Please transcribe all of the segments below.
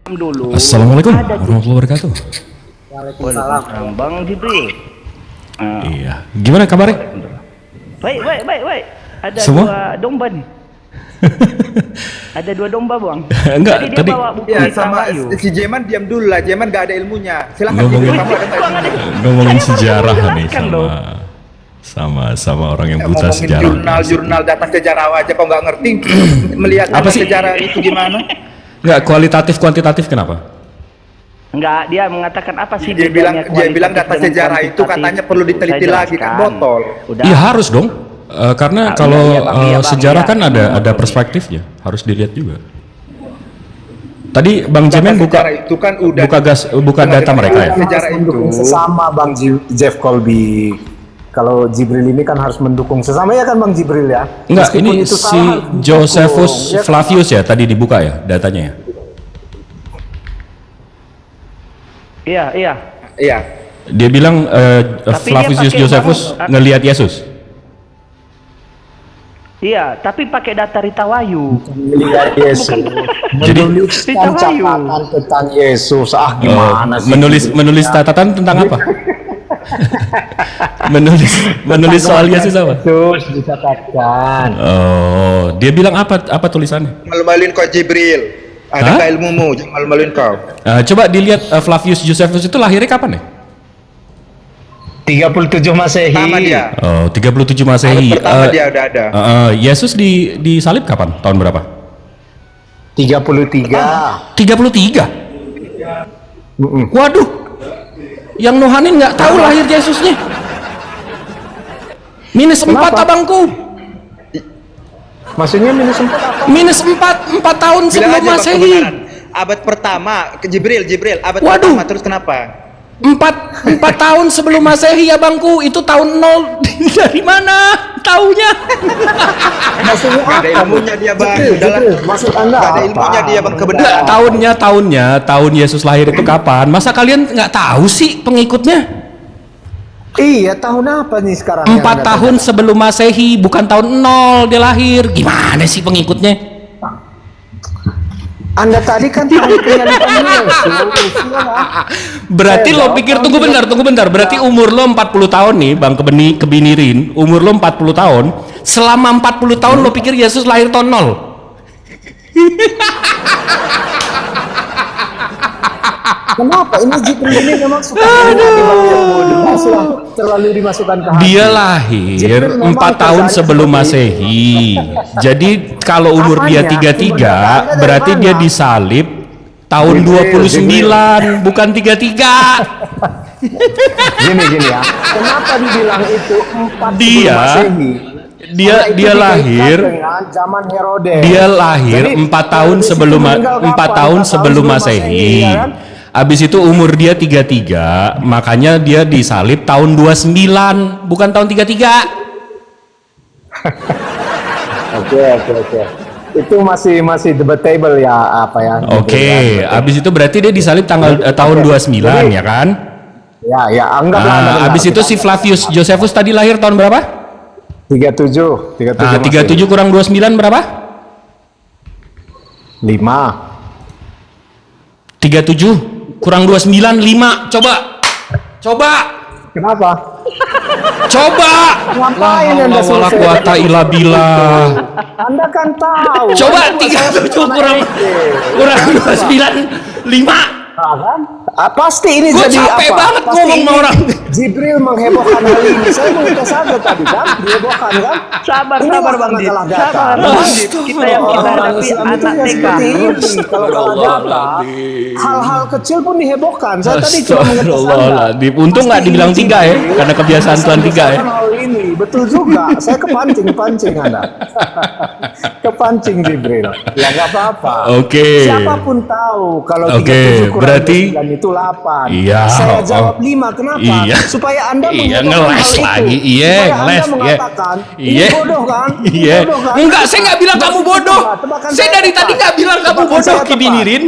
dulu. Assalamualaikum warahmatullahi wabarakatuh. Waalaikumsalam. Bang Jibril. Iya. Gimana kabarnya? Baik. Ada Semua? 2 domba nih. Ada 2 domba, Bang. Enggak, Dia tadi bawa buku Ya, hitam sama kayu. si Jeman diam dulu lah. Jeman gak ada ilmunya. Silakan Ngomongin- Jibril, kamu ada tak ilmunya? ngomongin Saya baru sejarah nih menjelaskan loh. sama orang yang buta Ngomongin sejarah. jurnal data sejarah aja kok nggak ngerti melihat Apa data sih? sejarah itu gimana? Enggak, kualitatif kuantitatif kenapa? Enggak, dia mengatakan apa sih Dia bedanya bilang kualitatif data dengan sejarah itu kuantitatif? katanya perlu diteliti Saya lagi kan jelaskan. botol. Udah. Iya harus dong. Karena Ah, kalau iya, Bang, iya, Bang, sejarah iya. kan ada perspektifnya, harus dilihat juga. Tadi Bang Data Jemen sejarah itu kan udah buka data mereka ya. sejarah itu mendukung sesama Bang Jeff Colby. Kalau Jibril ini kan harus mendukung sesama ya kan Bang Jibril ya. Enggak, Meskipun ini itu si salah, harus didukung. Josephus Ya, Flavius ya tadi dibuka ya datanya ya. Iya. iya. Dia bilang Tapi Flavius dia pakai Josephus ngelihat Yesus. Iya, tapi pakai data Rita Wayu. Melihat Yesus. Jadi- Menuliskan Rita Wayu. catatan tentang Yesus. Gimana sih? Menulis catatan tentang apa? menulis soal Yesus apa? Yesus dicatatkan. Oh, dia bilang apa tulisannya? Malu-maluin kau Jibril. Hah? Adakah ilmumu? Jangan malu-maluin kau. Coba dilihat Flavius Josephus itu lahirnya kapan ya? 37 Masehi. Sama dia. Oh, 37 Abad Masehi. pertama dia udah ada. Yesus disalib kapan? Tahun berapa? 33. 33. Waduh. Yang Nohanin nggak tahu lahir Yesusnya. -4 Kenapa? abangku. Maksudnya minus 4 apa? -4 tahun Bilang sebelum aja Bang Masehi. kebenaran. Abad pertama ke Jibril, abad Waduh. pertama terus kenapa? 4 tahun sebelum Masehi ya bangku. Itu tahun 0 dari mana taunya? Maksudnya Gak ada apa? ilmunya dia Bang. Jibril, Udahlah. Jibril, maksud Anda Gak ada apa? ilmunya dia Bang Enggak, kebenaran. tahun Yesus lahir itu kapan? Masa kalian nggak tahu sih pengikutnya? Iya, tahun apa nih sekarang? 4 tahun sebelum Masehi, bukan tahun 0 dia lahir. Gimana sih pengikutnya? Anda tadi kan tahun penyaliban Yesus. Berarti Saya lo jawab, pikir, tahun tunggu bentar. Berarti umur lo 40 tahun nih, Bang Kebinirin. Umur lo 40 tahun. Selama 40 tahun lo pikir Yesus lahir tahun 0? Kenapa? Ini Jibril ini memang suka terlalu dimasukkan ke hati. Dia lahir Jibril memang 4 tahun kerjanya sebelum seperti Masehi. Jadi kalau umur dia Apanya? 33, Sumber berarti datanya dia dari mana? disalib tahun Jibril, 29, bukan 33. Gini ya. Kenapa dibilang itu 4 Dia- sebelum Masehi? dia Karena itu lahir- dikaitkan dengan zaman Herodes. Dia lahir Jadi, 4 tahun Herodes sebelum itu meninggal 4 kapan? tahun 4 sebelum Masehi. ya kan? Habis itu umur dia 33, makanya dia disalib tahun 29, bukan tahun 33. Oke. Itu masih debatable ya apa ya. Oke, habis itu berarti dia disalib tahun 29 ya kan? Ya, anggaplah Anda benar. Habis itu si Flavius Josephus tadi lahir tahun berapa? 37 Nah, 37 kurang 29 berapa? 5. 37 kurang 29 5. Coba. Kenapa? Ngapain Anda La wala quwata illa billah. Anda kan tahu. Coba Anda 37 kurang Kurang 29 5. kan? Pasti ini Gua jadi capek apa? banget Pasti ngomong sama ini orang. Jibril menghebohkan hal ini. Saya mau tes Anda tadi kan, dihebohkan kan? Sabar Ini Bang karena Dit. kalah data. Sabar Bang Dit. Kita yang kita Orang hadapi Islam itu anak ya TK. seperti ini. Kalau kalah data, hal-hal kecil pun dihebohkan. Saya tadi cuma mengetes Anda. Astagfirullahaladzim. Untung nggak dibilang 3 ya, karena kebiasaan Tuhan 3 ya. Hal ini betul juga. Saya kepancing Anda. Kepancing Jibril. Ya nggak apa-apa. Oke. Siapapun tahu kalau Oke, 37 kurang berarti- 29 itu 8. Iya, Saya oh, jawab 5. Kenapa? iya. Supaya Anda Iya, menghebohkan ngeles hal itu. lagi. Iya, Supaya ngeles. Anda mengatakan, ini Iya. bodoh kan? Ini Iya. bodoh kan? Enggak, saya nggak bilang kamu bodoh. Tebakan Saya dari tepat. tadi nggak bilang kamu Tebakan bodoh, saya tepat. Kibinirin.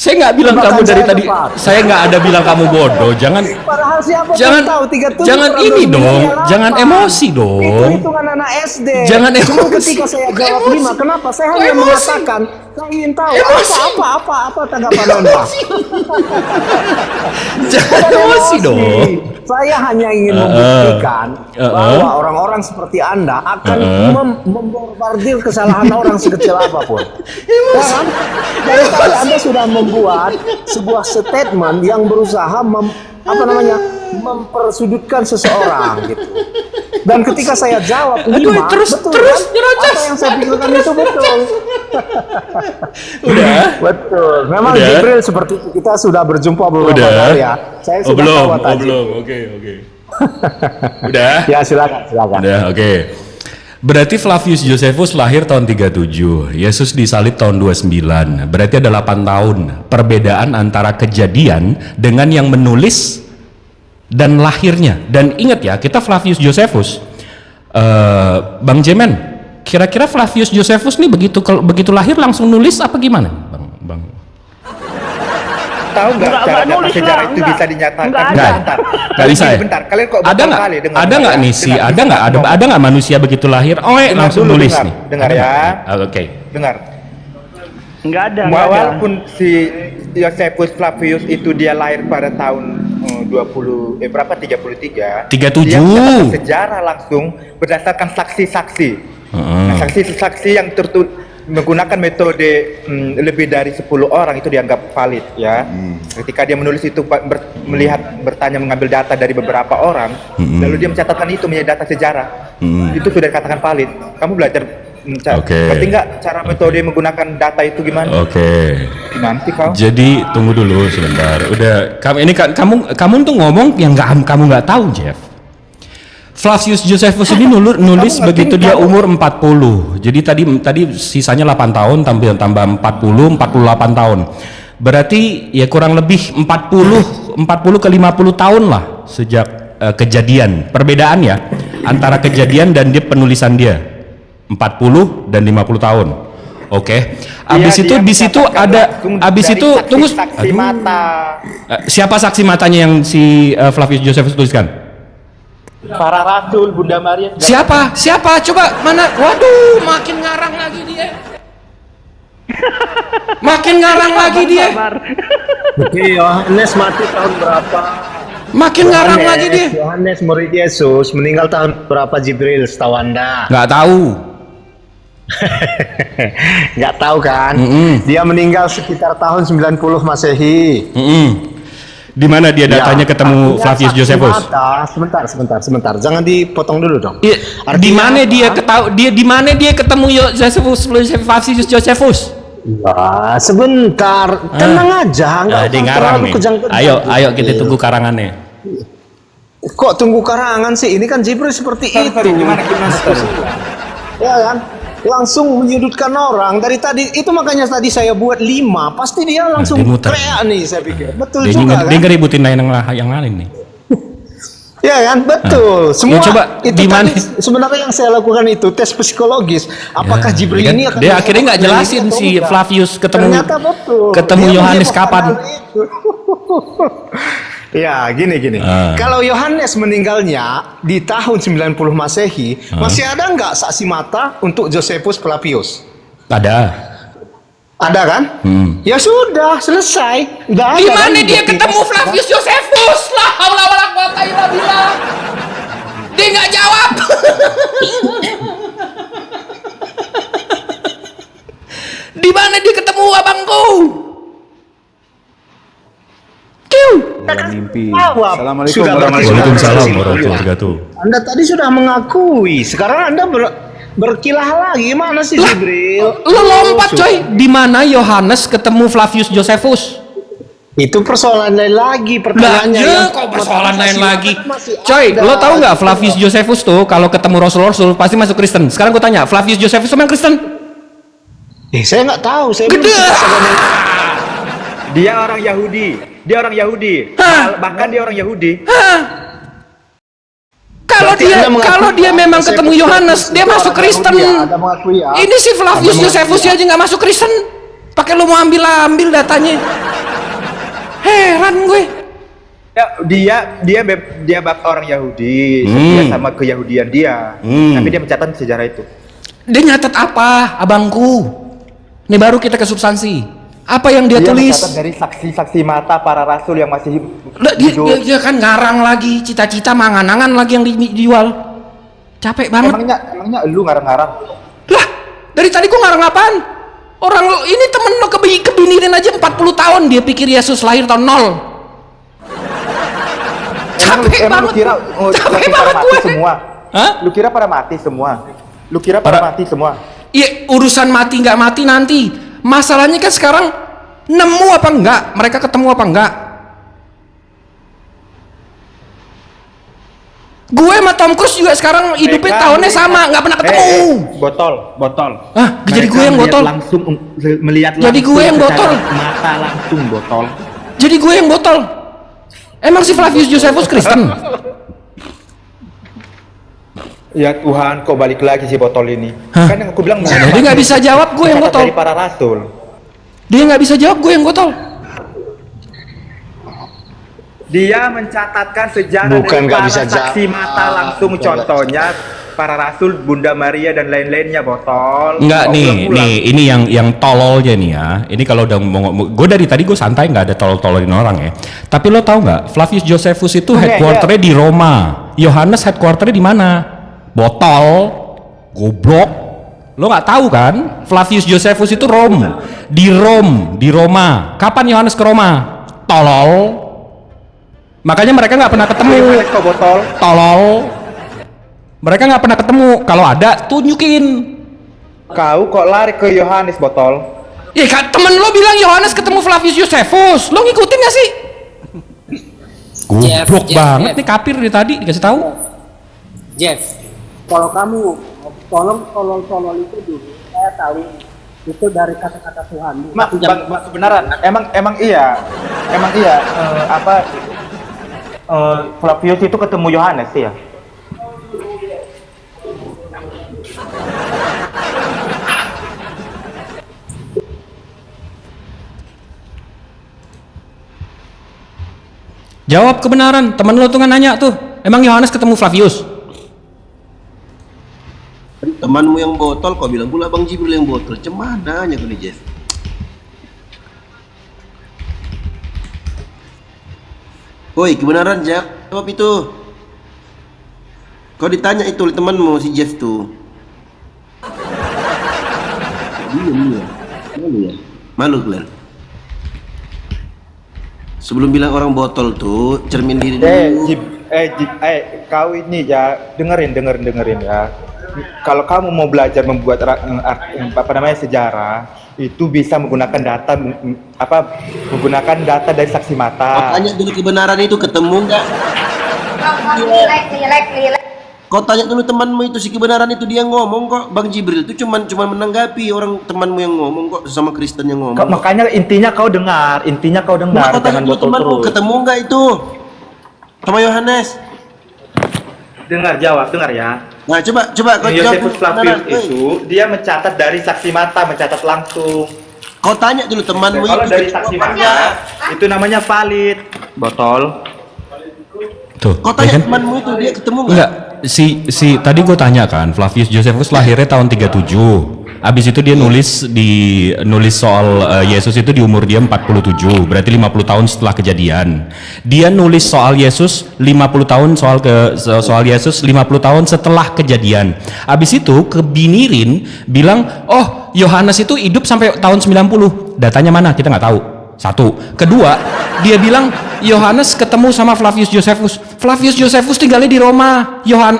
Saya nggak bilang Bahkan kamu dari saya tadi. tepat. Saya nggak ada bilang kamu bodoh. Jangan Padahal siapa jangan pun tahu 37 jangan kurang ini 29 dong. ya Jangan 8. emosi Itu dong. hitungan anak SD. Jangan Cuma emosi. ketika saya Kok jawab emosi? 5, kenapa? Saya Kok hanya emosi? mengatakan, saya ingin tahu Emosi. apa tanggapan Anda. Jangan emosi dong. Saya hanya ingin membuktikan bahwa orang-orang seperti Anda akan membombardir kesalahan orang sekecil apapun. Ya kan? Dari tadi Anda sudah membuat sebuah statement yang berusaha mempersudutkan seseorang gitu. Dan ketika saya jawab 5, terus betul terus kan? nyerocos. Apa yang saya pikirkan itu betul. Udah. Betul. Memang Udah. Jibril seperti itu. Kita sudah berjumpa beberapa Udah. kali ya. Saya sudah belum. tahu tadi. Belum. Oke. Udah. Ya silakan. Udah, oke. Berarti Flavius Josephus lahir tahun 37, Yesus disalib tahun 29. Berarti ada 8 tahun perbedaan antara kejadian dengan yang menulis dan lahirnya. Dan ingat ya, kita Flavius Josephus, Bang Jemen, kira-kira Flavius Josephus nih begitu lahir langsung nulis apa gimana, Bang? Tahu nggak Nggak cara data nulis sejarah lah, itu nggak. bisa dinyatakan? Nggak ada. Bentar. Nggak bisa ya? Bentar. Kalian kok Ada beberapa nggak? kali dengar? Ada nggak ya? nih sih? Dengar, Ada nggak? Ada nggak manusia begitu lahir? Dengar Langsung dulu, nulis dengar. nih. Dengar Ada ya. nggak? Oke. Dengar. Nggak ada. Nggak ada. Walaupun si Josephus Flavius itu dia lahir pada tahun 33. 37. Dia mencatat sejarah langsung berdasarkan saksi-saksi. Nah, saksi-saksi yang menggunakan metode lebih dari 10 orang itu dianggap valid ya. Ketika dia menulis itu bertanya mengambil data dari beberapa orang, lalu dia mencatatkan itu menjadi data sejarah. Itu sudah dikatakan valid. Kamu belajar ngerti nggak cara metode menggunakan data itu gimana? Oke. Gimana sih kau? Jadi tunggu dulu sebentar. Udah, kamu tuh ngomong yang kamu nggak tahu, Jeff. Flavius Josephus ini nulis begitu dia umur 40. Jadi tadi sisanya 8 tahun tambah 48 tahun. Berarti ya kurang lebih 40 ke 50 tahun lah sejak kejadian. Perbedaan ya antara kejadian dan dia penulisan dia. 40 dan 50 tahun. Oke. Abis itu di situ ada tunggu. Saksi mata. Siapa saksi matanya yang si Flavius Josephus tuliskan? Para rasul, Bunda Maria. Siapa? Coba mana? Waduh, makin ngarang lagi dia. Sabar. Oke, Yohanes mati tahun berapa? Makin ngarang lagi dia. Yohanes murid Yesus meninggal tahun berapa, Jibril, setahu Anda? Nggak tahu. Nggak tahu kan? Dia meninggal sekitar tahun 90 Masehi. Di mana dia datanya ketemu artinya Flavius saksi Josephus? mata. Sebentar. Jangan dipotong dulu dong. Di Artinya mana apa? di mana dia ketemu Flavius Josephus? Ya, sebentar. Tenang aja, nggak Dia usah ngarang terlalu nih. kejang-kejang. Ayo kita tunggu karangannya. Kok tunggu karangan sih? Ini kan Jibril seperti itu. Gimana? Ya kan? Langsung menyudutkan orang dari tadi itu, makanya tadi saya buat 5 pasti dia langsung dia muter. kreak nih, saya pikir betul Dia juga kan? ngeributin yang lain nih. Ya kan, betul. Semua Ya, coba itu di mana? tadi sebenarnya yang saya lakukan itu tes psikologis. Apakah Jibril Dia kan- ini akan dia akhirnya nggak jelasin atau si enggak? Flavius ketemu Ternyata betul. Yohanes menyebabkan kapan? hal itu. Ya, gini. Kalau Yohanes meninggalnya di tahun 90 Masehi, masih ada nggak saksi mata untuk Josephus Flavius? Ada. Ada kan? Ya sudah, selesai. Udah Di ada, mana kan? dia Bukti ketemu kan? Flavius Josephus? Lah, haula wala quwata illa billah. Dia nggak jawab. Di mana dia ketemu abangku? Mimpi. Jawab. Assalamualaikum Sudah warahmatullahi Waalaikumsalam wabarakatuh. warahmatullahi wabarakatuh. Anda tadi sudah mengakui, sekarang Anda berkilah lagi. Mana sih Jibril? Lo lompat coy. Di mana Yohanes ketemu Flavius Josephus? Itu persoalan lain lagi pertanyaannya. Lah, yang- kok persoalan lain masih lagi? masih Coy, ada. lo tahu nggak Flavius Josephus tuh kalau ketemu Rasul pasti masuk Kristen. Sekarang gue tanya, Flavius Josephus memang Kristen? Saya nggak tahu. Saya belum Gede. bisa agama. Dia orang Yahudi. Bahkan dia orang Yahudi. Berarti Anda mengakui Kalau dia bahwa memang Josephus ketemu Yohanes, itu dia orang masuk Yahudi Kristen. ya? Anda mengakui ya? Ini si Flavius Anda Josephus mengakui aja nggak masuk Kristen. Pakai lo mau ambil datanya. Heran gue. Ya, dia orang Yahudi, setia sama keyahudian dia. Tapi dia mencatat sejarah itu. Dia nyatet apa, abangku? Ini baru kita ke substansi. Apa yang dia tulis? Mencatat dari saksi-saksi mata para rasul yang masih Dia, dia kan ngarang lagi, cita-cita mangan-angan lagi yang dijual. Capek banget. Emangnya lu ngarang-ngarang? Lah, dari tadi gua ngarang apaan? Orang ini temen lo kebinirin aja 40 tahun dia pikir Yesus lahir tahun 0. Capek Emang banget. lu kira Capek pada banget mati gue. semua? Hah? Lu kira pada mati semua? Lu kira pada mati semua? Iya, urusan mati nggak mati nanti. Masalahnya kan sekarang nemu apa enggak? Mereka ketemu apa enggak? Gue sama Tom Cruise juga sekarang hidupnya tahunnya sama, nggak pernah ketemu. Botol. Ah, jadi gue yang botol. Melihat Jadi gue yang botol. Mata langsung botol. Jadi gue yang botol. Emang si Flavius Josephus Kristen? Ya Tuhan, kok balik lagi si botol ini? Hah? Kan yang aku bilang Dia nggak bisa jawab, gue yang botol. dari para rasul. Dia nggak bisa jawab, gue yang botol. Dia mencatatkan sejarah Bukan dari nggak para bisa saksi mata langsung, contohnya para rasul, Bunda Maria dan lain-lainnya, botol. Enggak Kok nih, ulang-ulang? ini yang tololnya nih ya. Ini kalau udah ngomong, gue dari tadi gue santai nggak ada tolol-tololin orang ya. Tapi lo tahu nggak, Flavius Josephus itu headquarternya di Roma. Yohanes headquarternya di mana? Botol, goblok. Lo nggak tahu kan? Flavius Josephus itu di Roma. Kapan Yohanes ke Roma? Tolol. Makanya mereka nggak pernah ketemu. Yohanes kok botol? Tolol. Mereka nggak pernah ketemu. Kalau ada, tunjukin. Kau kok lari ke Yohanes, botol? Ya kan temen lo bilang Yohanes ketemu Flavius Josephus. Lo ngikutin gak sih? Goblok banget nih kapir dari tadi dikasih tahu. Jeff, kalau kamu tolong tolol itu dulu, saya tahu itu dari kata-kata Tuhan. Bang, kebenaran. Emang iya. Flavius itu ketemu Yohanes ya? Jawab kebenaran. Temen lo tuh kan nanya tuh. Emang Yohanes ketemu Flavius? Temanmu yang botol kau bilang pula Bang Jibril yang botol. Cemana nya kau nih Jeff? Woi, kebenaran Jack, jawab itu. Kau ditanya itu oleh temanmu si Jeff tuh. Diam ya. Malu ya? Malu Glenn. Sebelum bilang orang botol tuh, cermin diri dulu. Kau ini ya, dengerin ya. Kalau kamu mau belajar membuat sejarah, itu bisa menggunakan data dari saksi Kau mata. tanya dulu kebenaran itu ketemu nggak? Kau tanya dulu temanmu itu si kebenaran itu dia ngomong kok. Bang Jibril itu cuman menanggapi orang temanmu yang ngomong kok, sesama Kristen yang ngomong. Makanya intinya kau dengar, Nah, kau tanya jangan dulu botol temanmu terus. ketemu nggak itu sama Yohanes? Dengar ya. Nah coba kau jawab Josephus Flavius kebenaran. itu dia mencatat dari saksi mata, mencatat langsung. Kau tanya dulu temanmu Kalau itu dari saksi mata itu namanya valid. Botol. Tuh. Kau ya tanya kan? temanmu itu dia ketemu nggak? Enggak. Si tadi gue tanya kan, Flavius Josephus lahirnya tahun 37. Abis itu dia nulis soal Yesus itu di umur dia 47, berarti 50 tahun setelah kejadian. Dia nulis soal Yesus 50 tahun soal Yesus 50 tahun setelah kejadian. Abis itu kebinirin bilang, "Oh, Yohanes itu hidup sampai tahun 90." Datanya mana? Kita nggak tahu. Satu. Kedua, dia bilang Yohanes ketemu sama Flavius Josephus. Flavius Josephus tinggalnya di Roma. John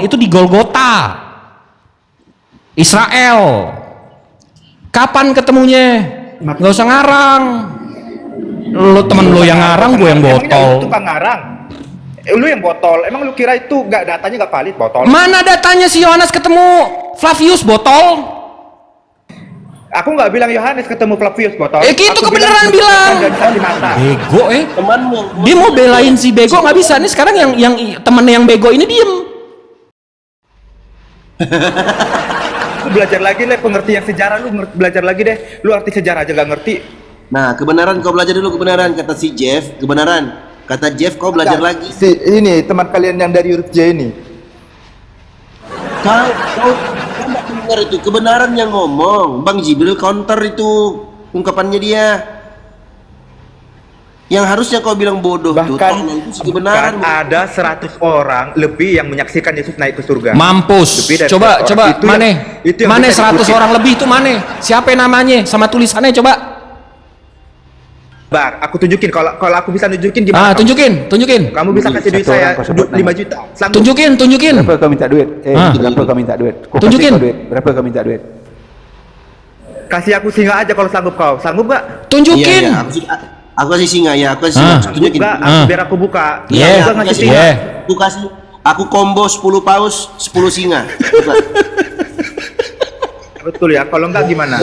itu di Golgota, Israel. Kapan ketemunya? Nggak usah ngarang. Lo temen lo yang ngarang, gue yang botol. Emangnya lu tukang ngarang? Lu yang botol. Emang lu kira itu datanya nggak valid, botol? Mana datanya si Yohanes ketemu Flavius, botol? Aku nggak bilang Yohanes ketemu Flavius, botol. Gitu Aku kebenaran bilang. dari saksi mata. Bego Temanmu yang Dia mau belain si bego nggak bisa. Nih sekarang yang temennya yang bego ini diem. Lu belajar lagi deh pengertian sejarah, belajar lagi deh. Lu arti sejarah aja nggak ngerti. Nah, kebenaran kau belajar dulu kebenaran kata si Jeff, kebenaran. Kata Jeff kau belajar lagi. Si ini teman kalian yang dari huruf J ini. Kau nggak dengar itu kebenaran yang ngomong. Bang Jibril counter itu ungkapannya dia. Yang harusnya kau bilang bodoh tuh, itu si kebenaran. Ada 100 orang lebih yang menyaksikan Yesus naik ke surga. Mampus. Lebih dari Coba 100 coba orang. Itu mana? yang Mana bisa 100 dikutip. orang lebih itu mana? Siapa namanya sama tulisannya coba? Bar, aku tunjukin kalau aku bisa nunjukin gimana? Ah, kamu? tunjukin. Kamu bisa kasih duit Satu saya orang kau sebut 5 juta. Sanggup? Tunjukin. Berapa kau minta duit? Berapa kau minta duit? Kau kasih Tunjukin. kau duit. Berapa kau minta duit? Kasih aku singa aja kalau sanggup kau. Sanggup gak? Tunjukin. Iya, aku kasih singa ya, aku kasih singa. Tunjukin. Buka, biar aku buka. Yeah. Aku Aku ngasih kasih singa. Yeah. Aku kasih. Aku combo 10 paus, 10 singa. Buka. Betul ya, kalau enggak gimana?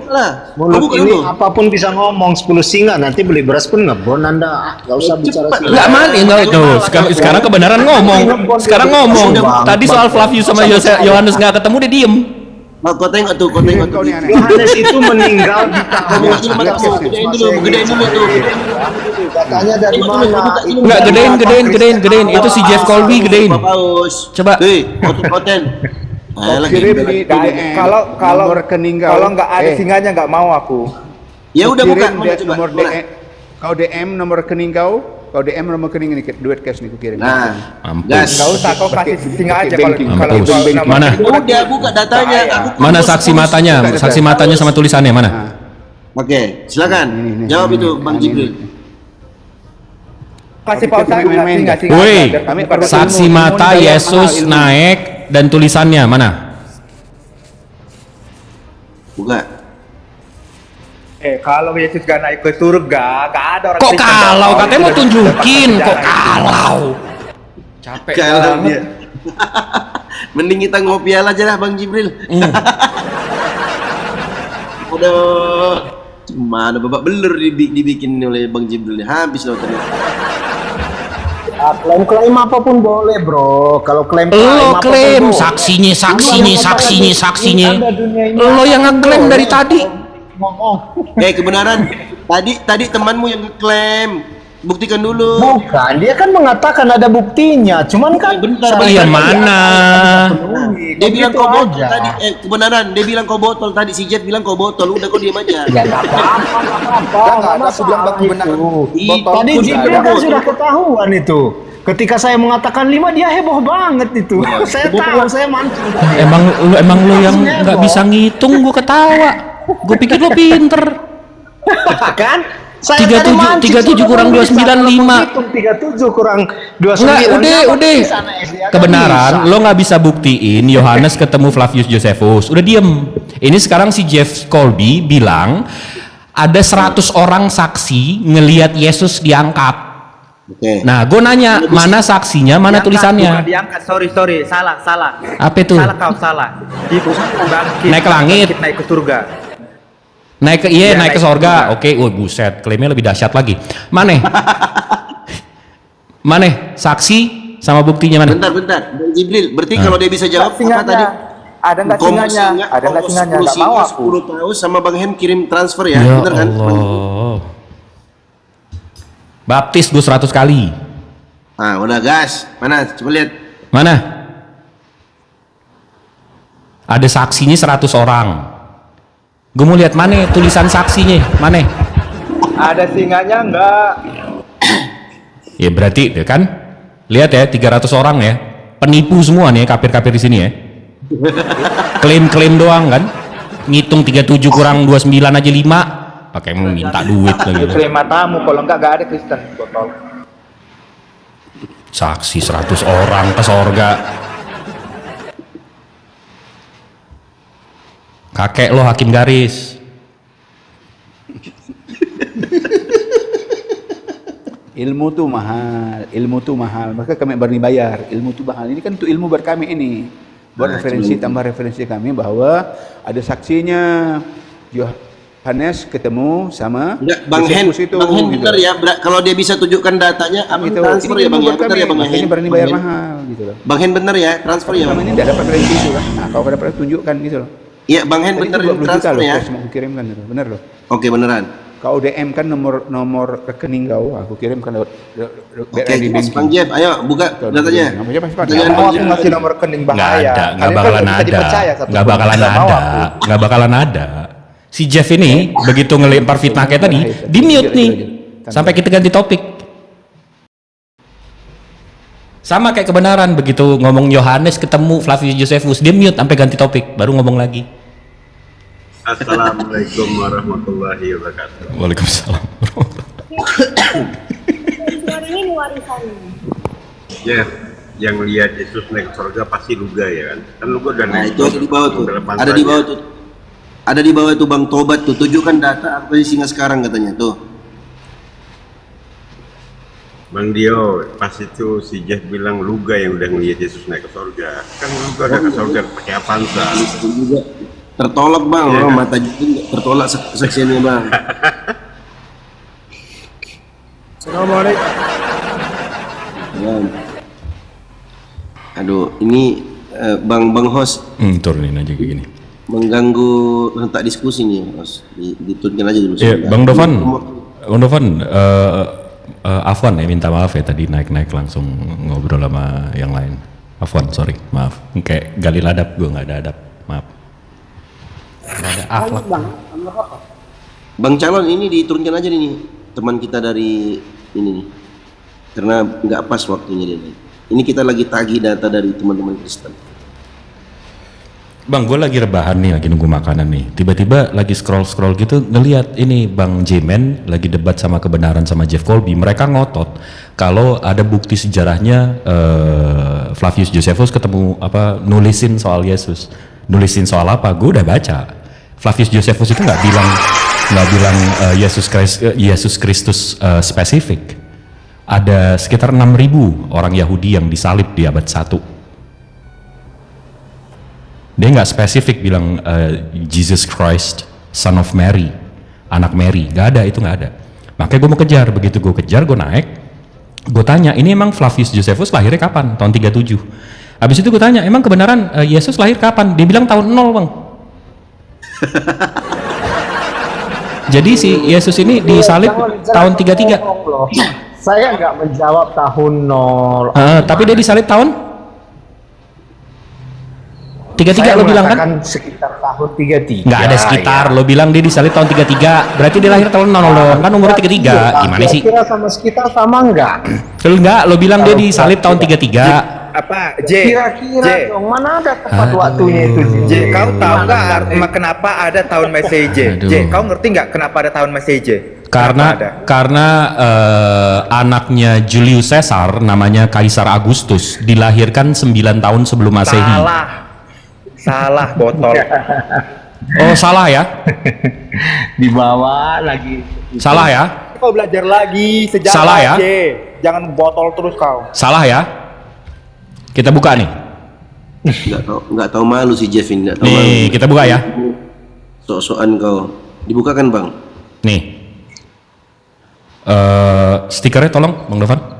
Lah, Mulut buka ini dulu. apapun bisa ngomong 10 singa, nanti beli beras pun ngebon Anda. Gak usah bicara singa. Enggak mana enggak itu. Sekarang kebenaran ngomong. Sekarang ngomong. Tadi soal Flavius sama Yohanes nggak ketemu dia diem. Kau tengok tuh, kau tengok tuh. Kau ni aneh. Yohanes itu meninggal di tahun Gedein dulu tuh. katanya dari mana? Enggak gedein. Itu si Jeff Colby gedein. Paus. Coba. Hei, konten. Lagi. Kirim di DM Kalau nomor rekening kau. kalau enggak ada singanya enggak mau aku. Ya udah buka, Kirim mana coba. nomor Mana? DM. Kau DM nomor rekening kau. Kau DM nomor rekening ini duit cash nih kau kirim. Nah, Mampus. gas. Enggak usah kau kasih singa aja kalau banking. kalau Mampus. kalau nama- Mana? Udah buka datanya. Aku Mana combo saksi 10. matanya? Saksi matanya sama tulisannya mana? Oke, silakan. Ini. Jawab itu, Bang Jibril. kasih pausa Kami main-main singa nggak? singa. Woi, Biar kami buka dulu. saksi Ilmu mata dibayar Yesus mahal, ilmu. naik dan tulisannya mana? Buka. Kalau Yesus gak naik ke surga, gak ada orang Kok Kristen kalau yang katanya mau mau tunjukin, dapat kok penjara. kalau? Capek Kalau banget. dia. Mending kita ngopi aja lah Bang Jibril. Aduh. Gimana babak belur dibikin oleh Bang Jibril. Habis loh ternyata. Klaim apapun boleh bro. Kalau klaim Lo apapun klaim boleh. saksinya. Ada dunia ini Lo yang apapun ngeklaim boleh. dari tadi. Ngomong. Kebenaran. Tadi temanmu yang ngeklaim. Buktikan dulu. Bukan, dia kan mengatakan ada buktinya. Cuman kan Bentar, cara Iya dia mana? Dia bilang Begitu kau botol aja. tadi. Kebenaran. Dia bilang kau botol tadi. Si Jeff bilang kau botol. Udah kau diam aja. Ya nggak apa-apa. Nggak ada, aku bilang bak kebenaran. Botol Tadi pun Jibril nggak kan ada. sudah ketahuan itu. Ketika saya mengatakan 5 dia heboh banget itu. Saya tahu, saya mancing. Emang lu yang nggak bisa ngitung, gua ketawa. Gua pikir lu pinter. Kan? Saya 37 tadi mancing, 37 kurang sudah 295. bisa. Kalau menghitung 37 kurang 29. Enggak, udah. Di sana SD aja Kebenaran, bisa. lo nggak bisa buktiin Yohanes ketemu Flavius Josephus. Udah diem. Ini sekarang si Jeff Colby bilang ada 100 orang saksi ngelihat Yesus diangkat. Oke. Nah, gue nanya mana saksinya, mana Diangkat, tulisannya? bukan diangkat, sorry, salah. Apa itu? Salah kau, salah. Itu bangkit. Naik ke langit. Bangkit, naik ke surga. Naik ke Iya, naik ke naik ke sorga. surga. Oke, wah buset, klaimnya lebih dahsyat lagi. Mana? Mana? Saksi sama buktinya mana? Bentar. Bang Jibril. Berarti kalau dia bisa jawab apa Singanya. tadi? Ada nggak singanya? Ada nggak singanya? Nggak mau aku. 10 paus sama Bang Hen kirim transfer ya, Ya bener kan? Allah. Baptis gue 100 kali. Nah, udah gas. Mana? Coba lihat. Mana? Ada saksinya 100 orang. Gue mau lihat mana tulisan saksinya, mana? Ada singanya nggak? Ya berarti ya kan? Lihat ya 300 orang ya. Penipu semua nih kafir-kafir di sini ya. Klaim-klaim doang kan? Ngitung 37 kurang 29 aja 5. Pakai mau minta duit lagi. Terima tamu, kalau nggak ada Kristen. Botol. Saksi 100 orang ke sorga. Kakek lo hakim garis. Ilmu tuh mahal. Maka kami berani bayar. Ilmu tuh mahal. Ini kan untuk ilmu buat kami ini. Buat referensi, tambah referensi kami bahwa ada saksinya Yohanes ketemu sama Enggak, Bang Hen, Josephus itu. Bang Hen gitu. bener ya. Kalau dia bisa tunjukkan datanya, Gitu. transfer Ini ya Bang ilmu ya, buat bener ya Bang makanya Hen. berani bayar mahal gitu loh. Bang Hen bener ya, transfer ya Kami Bang. ini tidak dapat referensi itu kan. Nah, kau dapat tunjukkan gitu loh. Iya Bang Hen Tadi bener itu 20 juta transfer loh, ya. cash mau aku kirimkan itu, bener loh. Oke beneran. Kau DM kan nomor rekening kau, aku kirimkan lewat Oke, BRI jelas, banking. Bang Jeff, ayo buka datanya. Jangan Mau aku ngasih nomor rekening Nggak bahaya. ada, nggak Kalian kan bakalan bisa ada, dipercaya satu nggak pun. bakalan Nggak mau ada, aku. nggak bakalan ada. Si Jeff ini begitu ngelempar fitnah kayak tadi, di mute nih, sampai kita ganti topik. Sama kayak kebenaran, begitu ngomong Yohanes ketemu Flavius Josephus, dia mute sampai ganti topik, baru ngomong lagi. Assalamualaikum warahmatullahi wabarakatuh. Waalaikumsalam. Ini warisannya. Ya, yang lihat Yesus naik ke surga pasti luga ya kan? Kan luga udah Nah naik. itu ada di bawah tuh, Dalam ada di bawah tuh, ada di bawah tuh Bang Tobat tuh, tunjukkan data apa sih singa sekarang katanya tuh. Bang Dio, pas itu si Jeff bilang luga yang udah ngeliat Yesus naik ke surga. Kan luga udah ke surga pakai Avanza. Itu juga tertolak Bang, Iya, orang kan? mata juga tertolak kesaksiannya Bang. Assalamualaikum. Ya. Aduh, ini Bang host Turunin aja kayak gini. mengganggu rentak diskusi nih host. Diturunkan aja dulu. Iya, sebentar. Bang Dovan, Afwan ya minta maaf ya tadi naik langsung ngobrol sama yang lain. Afwan, sorry, maaf. Kayak gali ladap, gue nggak ada adab, maaf. Nggak ada akhlak. Bang, apa? Bang calon ini diturunkan aja nih teman kita dari ini nih. Karena nggak pas waktunya dia. Ini kita lagi tagih data dari teman-teman Kristen. Bang, gue lagi rebahan nih, lagi nunggu makanan nih. Tiba-tiba lagi scroll gitu, ngeliat ini Bang J-Man lagi debat sama kebenaran sama Jeff Colby. Mereka ngotot kalau ada bukti sejarahnya Flavius Josephus ketemu nulisin soal Yesus. Nulisin soal apa? Gue udah baca. Flavius Josephus itu nggak bilang Yesus Kristus spesifik. Ada sekitar 6.000 orang Yahudi yang disalib di abad 1. Dia nggak spesifik bilang Jesus Christ, Son of Mary, anak Mary, nggak ada, itu nggak ada. Makanya gue mau kejar, begitu gue kejar, gue naik, gue tanya, ini emang Flavius Josephus lahirnya kapan? Tahun 37. Habis itu gue tanya, emang kebenaran Yesus lahir kapan? Dia bilang tahun 0 bang. Jadi si Yesus ini disalib tahun 33. Saya nggak menjawab tahun 0. Tapi dia disalib tahun 33 lo bilang kan? Sekitar tahun 33. Nggak ada sekitar, lo bilang dia disalib tahun 33, berarti dia lahir tahun 00 dong, kan umurnya 33, gimana sih? Kira sama sekitar sama enggak? Enggak, lo bilang dia disalib tahun 33. Apa? Kira-kira dong, mana ada tepat waktunya itu? Kau tahu nggak kenapa ada tahun Masehi Aduh. Kau ngerti nggak kenapa ada tahun Masehi Karena anaknya Julius Caesar namanya Kaisar Agustus dilahirkan 9 tahun sebelum Masehi. Salah botol. Oh salah ya? Dibawa lagi. Salah ya? Kau belajar lagi sejarah. Salah ya? Jangan botol terus kau. Salah ya? Kita buka nih. Nggak tahu malu si Jeff ini, nggak tahu malu. Nih kita buka ya. Sok-sokan kau. Dibukakan Bang. Nih. Stikernya tolong Bang Dovan.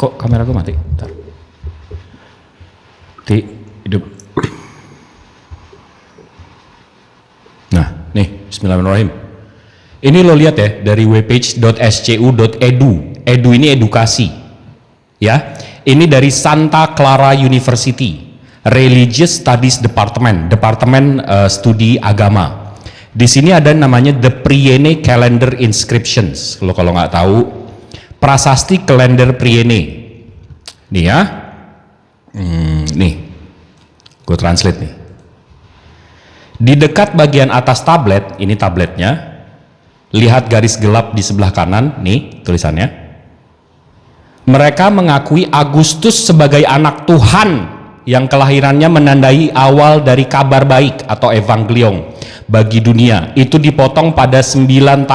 Kok kamera gue mati? Bentar. Hidup. Nah, nih bismillahirrahmanirrahim. Ini lo lihat ya dari webpage.scu.edu. Edu ini edukasi. Ya. Ini dari Santa Clara University. Religious Studies Department, Departemen Studi Agama. Di sini ada namanya The Priene Calendar Inscriptions. Lo kalau nggak tahu, Prasasti Kalender Priene. Nih ya. Nih. Gue translate nih. Di dekat bagian atas tablet, ini tabletnya. Lihat garis gelap di sebelah kanan, nih tulisannya. Mereka mengakui Agustus sebagai anak Tuhan yang kelahirannya menandai awal dari kabar baik atau evangelion bagi dunia. Itu dipotong pada 9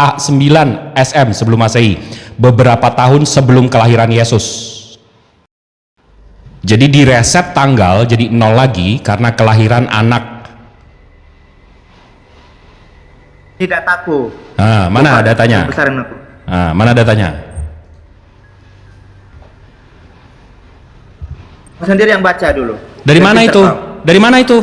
SM sebelum Masehi, beberapa tahun sebelum kelahiran Yesus. Jadi direset tanggal jadi 0 lagi karena kelahiran anak. Ini dataku. Nah, mana datanya? Besarin aku. Nah, mana datanya? sendiri yang baca dulu. Dari mana itu? Dari mana itu?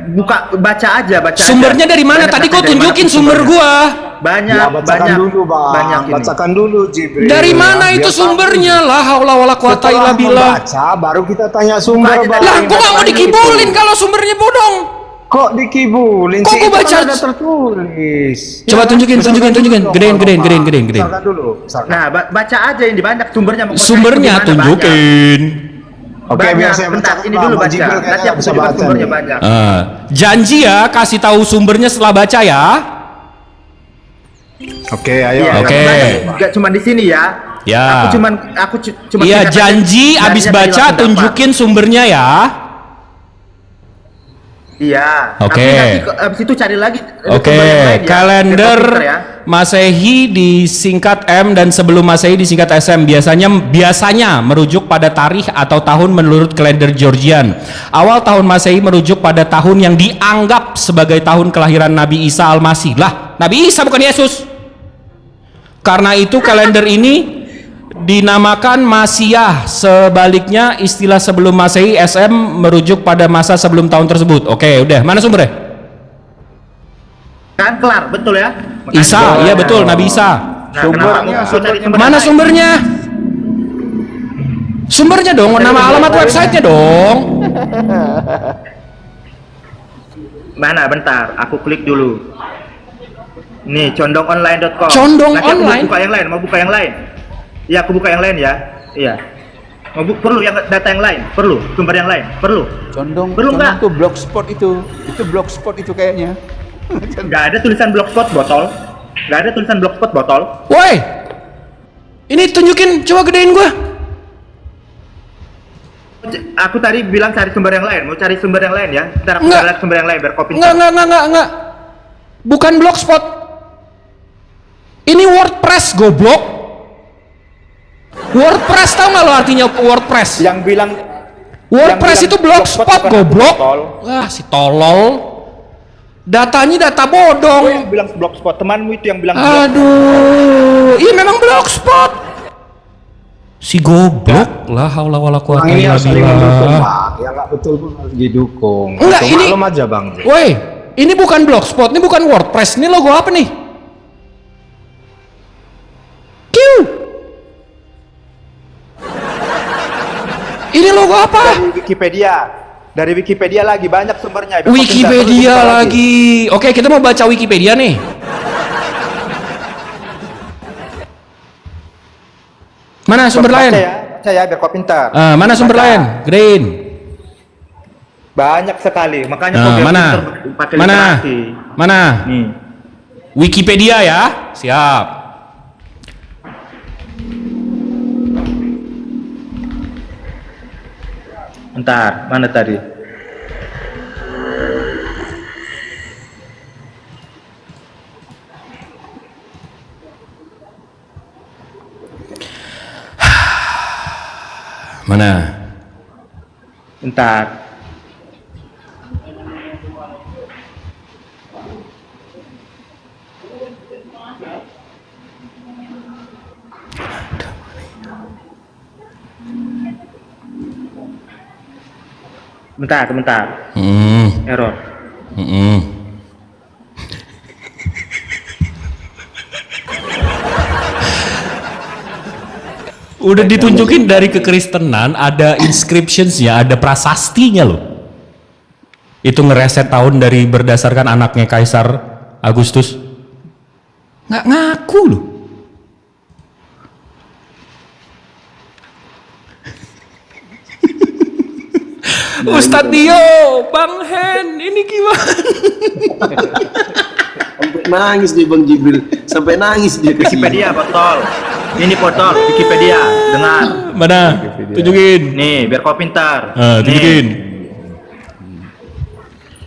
Buka, baca aja, baca. Sumbernya aja. dari mana? Banyak Tadi kau dari tunjukin mana sumber gua. Banyak, Ya, bacakan banyak, dulu, Bang. banyak ini. Bacakan dulu, Jibril. Dari mana Ya, itu biar sumbernya? tahu. La haula wala quwata illa Setelah billah. membaca, baru kita tanya sumber, Buka aja Bang. dari Lah, gua nggak mau dikibulin kalau sumbernya bodong. Kok dikibulin Kok sih? gua Itu baca- kan ada tertulis. Coba tunjukin. Misalkan Gedein. Misalkan dulu. Misalkan. Nah, baca aja yang di banyak sumbernya. Mau Sumbernya cari di mana, tunjukin. Oke, banyak. biar saya Bentar, bacakan, ini Bang. dulu Bang baca. Jibril Nanti kayaknya aku bisa tunjukkan baca sumbernya nih. banyak. Janji ya, kasih tahu sumbernya setelah baca ya. Oke, ayo. Iya, Oke. Gak cuma di sini ya. Ya. Cuma Iya, singkat aja. janji Biar abis dia tadi baca langsung dapat. tunjukin sumbernya ya. Iya. Oke. Tapi nanti abis itu cari lagi. Oke, sumber yang lain ya. kalender Biar pinter ya. Masehi disingkat M dan sebelum Masehi disingkat SM. Biasanya merujuk pada tarikh atau tahun menurut kalender Georgian. Awal tahun Masehi merujuk pada tahun yang dianggap sebagai tahun kelahiran Nabi Isa Al-Masih. Lah, Nabi Isa bukan Yesus. Karena itu kalender ini dinamakan Masiyah. Sebaliknya istilah sebelum Masehi SM merujuk pada masa sebelum tahun tersebut. Oke, udah. Mana sumbernya? Kan kelar, betul ya? Makanya Isa, iya betul, Nabi Isa. Nah, Sumbernya, kenapa cari sumber Mana yang lain? sumbernya? Sumbernya dong, nama alamat websitenya dong. Mana? Bentar, aku klik dulu. Nih, condongonline.com. Condong Nanti aku online? buka yang lain, mau buka yang lain? Iya, aku buka yang lain ya. Iya. Perlu yang data yang lain? Perlu sumber yang lain? Perlu. Condong, Perlu condong nggak? tuh blogspot itu blogspot itu kayaknya. Nggak ada tulisan blogspot botol. Nggak ada tulisan blogspot botol. Woi, ini tunjukin, coba gedein gua. Aku tadi bilang cari sumber yang lain. Mau cari sumber yang lain ya? Ntar aku Nggak. lihat sumber yang lain biar kopi. Enggak. Bukan blogspot. Ini WordPress, goblok. WordPress, tahu nggak lo artinya WordPress? Yang bilang WordPress yang itu bilang blogspot, blogspot bukan goblok. botol. Wah, si tolol. Datanya data bodong. Oh, yang bilang blogspot, temanmu itu yang bilang Aduh, iya memang blogspot. Si goblok. Lah haula wala quwata Ini illa harus saling mendukung, billah. Bang. Ya nggak betul pun harus didukung. Enggak, Atau ini maklum aja, Bang. Woi, ini bukan blogspot, ini bukan WordPress. Ini logo apa nih? Q. Ini logo apa? dari Wikipedia. Dari Wikipedia lagi banyak sumbernya. Biar kopi Wikipedia ntar terus buka lagi. Oke, kita mau baca Wikipedia nih. Mana sumber lain? Baca ya biar kau pintar. Mana sumber Baca. lain? Green. Banyak sekali. Makanya kau biar Mana? pintar pakai Mana? literasi. Mana? Nih. Wikipedia ya. Siap. Bentar, mana tadi? Mana? Bentar. Bentar. Error. Udah ditunjukin dari kekristenan, ada inscriptionsnya, ada prasastinya loh. Itu ngereset tahun dari berdasarkan anaknya Kaisar Agustus. Nggak ngaku loh. Ustadz Dio, Bang Hen, ini gimana? Sampai nangis dia Bang Jibril, sampai nangis dia ke sini. Wikipedia botol. Ini botol Wikipedia. Dengar. Mana? Tunjukin. Nih, biar kau pintar. Tunjukin. Nih.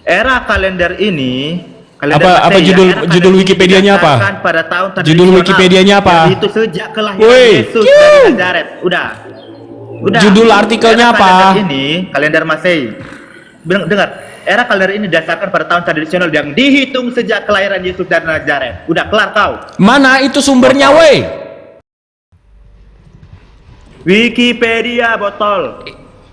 Era kalender ini Apa judul Wikipedianya apa? Pada tahun Judul Wikipedianya apa? Itu sejak kelahiran Woi, Yesus dari Nazaret. Udah. Judul artikelnya Era apa? Kalender ini kalender Masehi. Dengar. Era kalender ini didasarkan pada tahun tradisional yang dihitung sejak kelahiran Yesus dari Nazaret. Udah kelar kau. Mana itu sumbernya, woi? Wikipedia botol.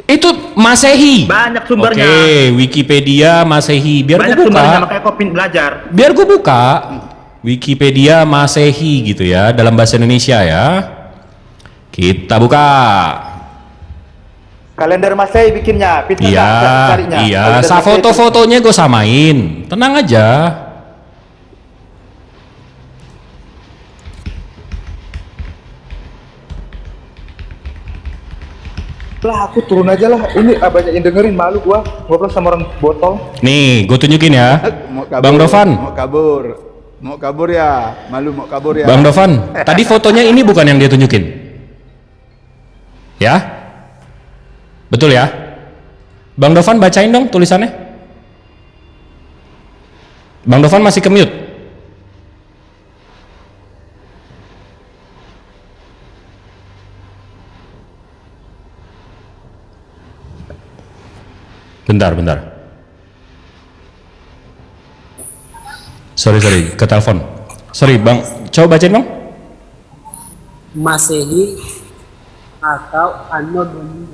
Itu Masehi. Banyak sumbernya. Oke, Wikipedia Masehi. Biar Banyak gue sumbernya, buka. makanya kau belajar. Biar gue buka. Wikipedia Masehi gitu ya, dalam bahasa Indonesia ya. Kita buka. Kalender Masehi bikinnya, pintar Iya, carinya. iya. Kalender Masehi Foto-fotonya gue samain. Tenang aja. lah, aku turun aja lah. Ini banyak yang dengerin, malu gua ngobrol sama orang botol. Nih, gue tunjukin ya. Mau kabur, Bang Dovan. Mau kabur ya. Malu mau kabur ya. Bang Dovan, tadi fotonya ini bukan yang dia tunjukin. Ya? Betul ya? Bang Dovan bacain dong tulisannya. Bang Dovan masih ke-mute. Bentar. Sorry, ke telepon. Sorry, Bang. Coba bacain, Bang. Masehi atau Anno Domini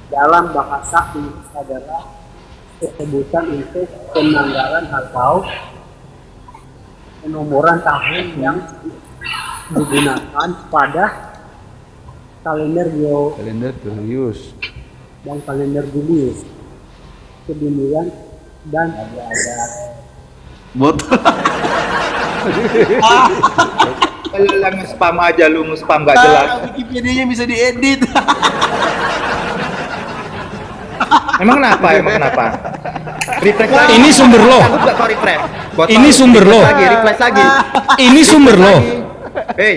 dalam bahasa Inggris adalah sebutan untuk penanggalan atau penomoran tahun yang digunakan pada kalender Julius. dan kalender Julius. Kemudian dan ada Botol. Lah nge-spam aja lu, nge-spam gak jelas. Wikipedia-nya bisa diedit. Emang kenapa? Refresh lagi. Ini sumber lo. Sanggup gak kau refresh? Botol. Ini sumber lo. Refresh lagi. Ini sumber lo. Hey,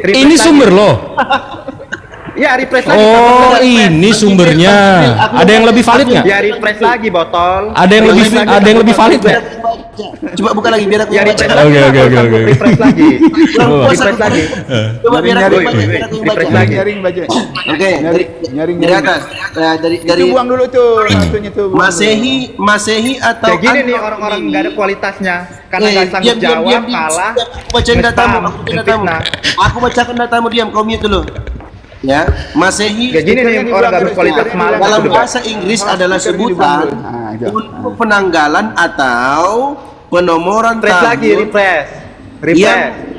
Ini sumber lo. Ya, refresh lagi. Oh, ini sumbernya. Ada yang lebih valid nggak? Ya, refresh lagi botol. Ada yang lebih valid nggak? Coba buka lagi biar aku Ya, baca. refresh lagi. Oke. Refresh lagi. Oh. Refresh lagi. Coba biar aku baca. Refresh lagi. Nyaring baca. Oke, Nyaring. dari atas. Dari Itu buang dulu tuh. Satunya tuh. buang Masehi atau Kayak gini nih Anno orang-orang Domini. nggak ada kualitasnya karena nggak sanggup diam, jawab, kalah. Bacain datamu, nge-spam, aku bacain datamu. fitnah. Aku bacakan datamu, diam, kau mute dulu. Ya, Masehi Kayak gini nih orang nggak berkualitas malu. dalam bahasa Inggris adalah sebutan untuk penanggalan atau penomoran Refresh lagi, tahun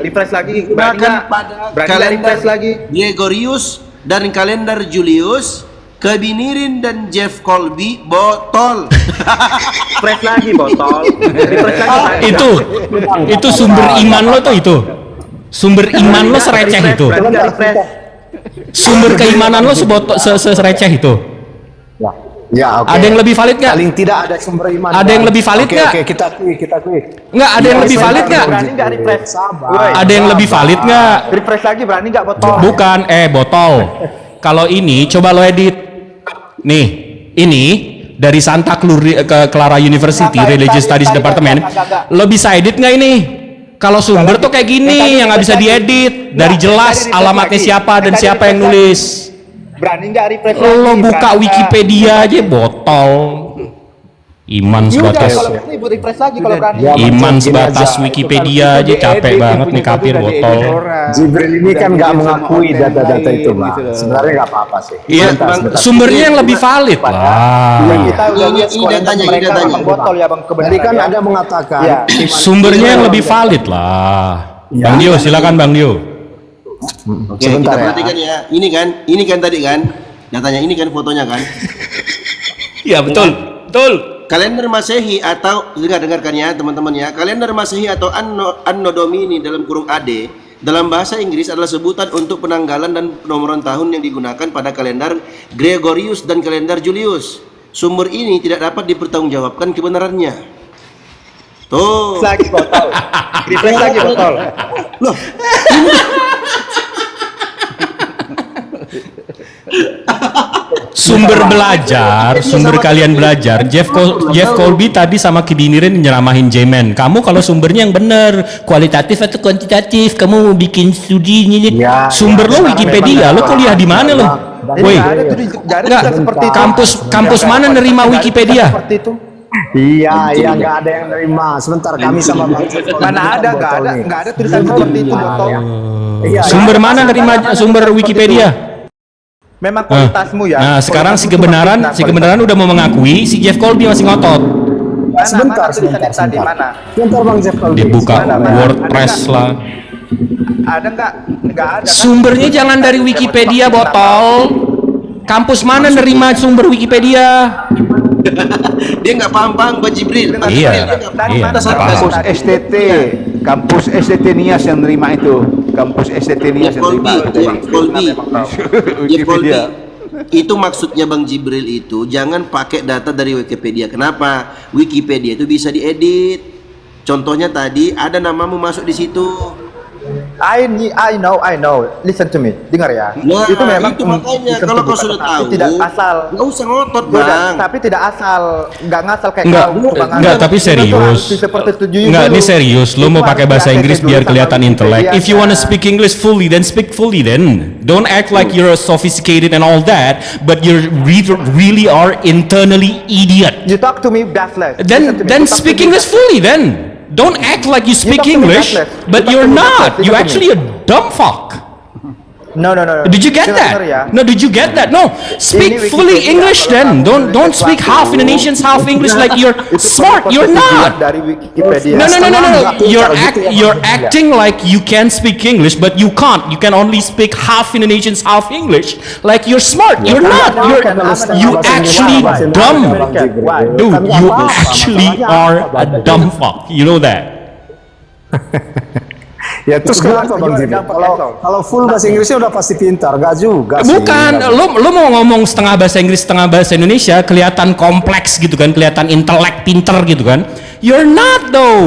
refresh lagi. Berani digunakan nggak? pada Berani nggak kalender refresh lagi? Gregorius dan kalender Julius. Kebinirin dan Jeff Colby botol. Refresh lagi botol. Refresh lagi. Itu sumber iman lo tuh itu. Sumber iman lo sereceh itu. Berani nggak refresh? Sumber keimanan lo sereceh itu. Ya, oke. Ada yang lebih valid nggak? Paling tidak ada sumber iman. Ada yang lebih valid nggak? Oke, kita akui. Nggak, ada yang lebih valid nggak? Berani nggak refresh? Woi, Ada yang lebih valid nggak? refresh lagi berani nggak botol? Bukan, botol. Kalau ini coba lo edit. Nih, ini dari Santa Clara University Religious Studies Department. Lo bisa edit nggak ini? Kalau sumber tuh kayak gini yang nggak bisa diedit, dari jelas alamatnya siapa dan siapa yang nulis. Berani nggak refresh lagi? Lo buka Berani nggak? Wikipedia aja botol. Iman Ya udah, sebatas kalau berani refresh lagi kalau berani. Ya, iman macam gini sebatas aja. Wikipedia aja capek banget nih kafir botol. Jibril ini kan nggak mengakui data-data itu, Bang. Sebenarnya nggak apa-apa sih. Iya, Sebentar. sumbernya yang lebih valid Iya, lah. kita udah lihat Ini sekolah datanya, mereka ini datanya. Bang botol ya bang Tadi kebenaran. kan ya. ada mengatakan Iya. Sumbernya yang lebih valid lah. Ya. Bang Dio, silakan Bang Dio. Oke, Sebentar kita ya. perhatikan ya. Ini kan tadi kan datanya, ini kan fotonya kan. Iya betul. Kalender Masehi atau dengarkan ya teman-teman ya. Kalender Masehi atau Anno Domini dalam kurung AD dalam bahasa Inggris adalah sebutan untuk penanggalan dan penomoran tahun yang digunakan pada kalender Gregorius dan kalender Julius. Sumber ini tidak dapat dipertanggungjawabkan kebenarannya. Tuh. Refresh lagi botol. Refresh lagi botol. Loh, Sumber belajar, sumber kalian belajar. Jeff Colby tadi sama Kibinirin nyeramahin J-Man. Kamu kalau sumbernya yang bener, kualitatif atau kuantitatif, kamu mau bikin studi ini. Ya, Sumber ya, lo Wikipedia, lo kuliah di mana lo? Woi, Nggak ada seperti itu. kampus mana nerima Wikipedia? Seperti itu. Iya, nggak ada yang nerima. Sebentar kami sama Bang Jeff Mana ada, nggak ada tulisan seperti itu botol. Iya, Sumber mana nerima sumber Wikipedia? memang kualitasmu ya. Nah, sekarang si kebenaran udah mau mengakui, si Jeff Colby masih ngotot. Sebentar, tulisannya tadi mana? Sebentar Bang Jeff Colby. Dibuka WordPress lah. Ada nggak? Nggak ada. Kan? Sumbernya jangan dari Wikipedia, botol. Kampus mana nerima sumber Wikipedia? Dia nggak paham Bang Jibril. Iya. Kampus STT, kampus STT Nias yang nerima itu. Kampus STT Nias yang nerima. Jeff Colby. Itu maksudnya Bang Jibril itu jangan pakai data dari Wikipedia. Kenapa? Wikipedia itu bisa diedit. Contohnya tadi ada namamu masuk di situ. I know. Listen to me. Dengar ya. Nah, itu memang itu makanya kalau kau sudah tahu tidak asal. Nggak usah ngotot Bang. Tapi tidak asal, nggak ngasal kayak Enggak, tapi serius. Enggak, ini serius. Lo mau pakai bahasa Inggris biar kelihatan intelek. If you wanna speak English fully, then speak fully then. Don't act like you're sophisticated and all that, but you really are internally idiot. You talk to me baseless. Then speak English fully then. Don't act like you speak English, but you're not. You're actually a dumb fuck. No. Did you get that? No, did you get that? No, speak fully English then. Don't speak half Indonesians, half English like you're smart. You're not. No. You're acting like you can speak English, but you can't. You can only speak half Indonesians, half English. Like you're smart. You're not. You actually dumb. Dude, you actually are a dumb fuck. You know that. Ya terus kenapa Bang Jibril? Kalau full bahasa Inggrisnya udah pasti pintar, gak juga sih. Bukan, lo mau ngomong setengah bahasa Inggris, setengah bahasa Indonesia, kelihatan kompleks gitu kan, kelihatan intelek, pinter gitu kan. You're not though.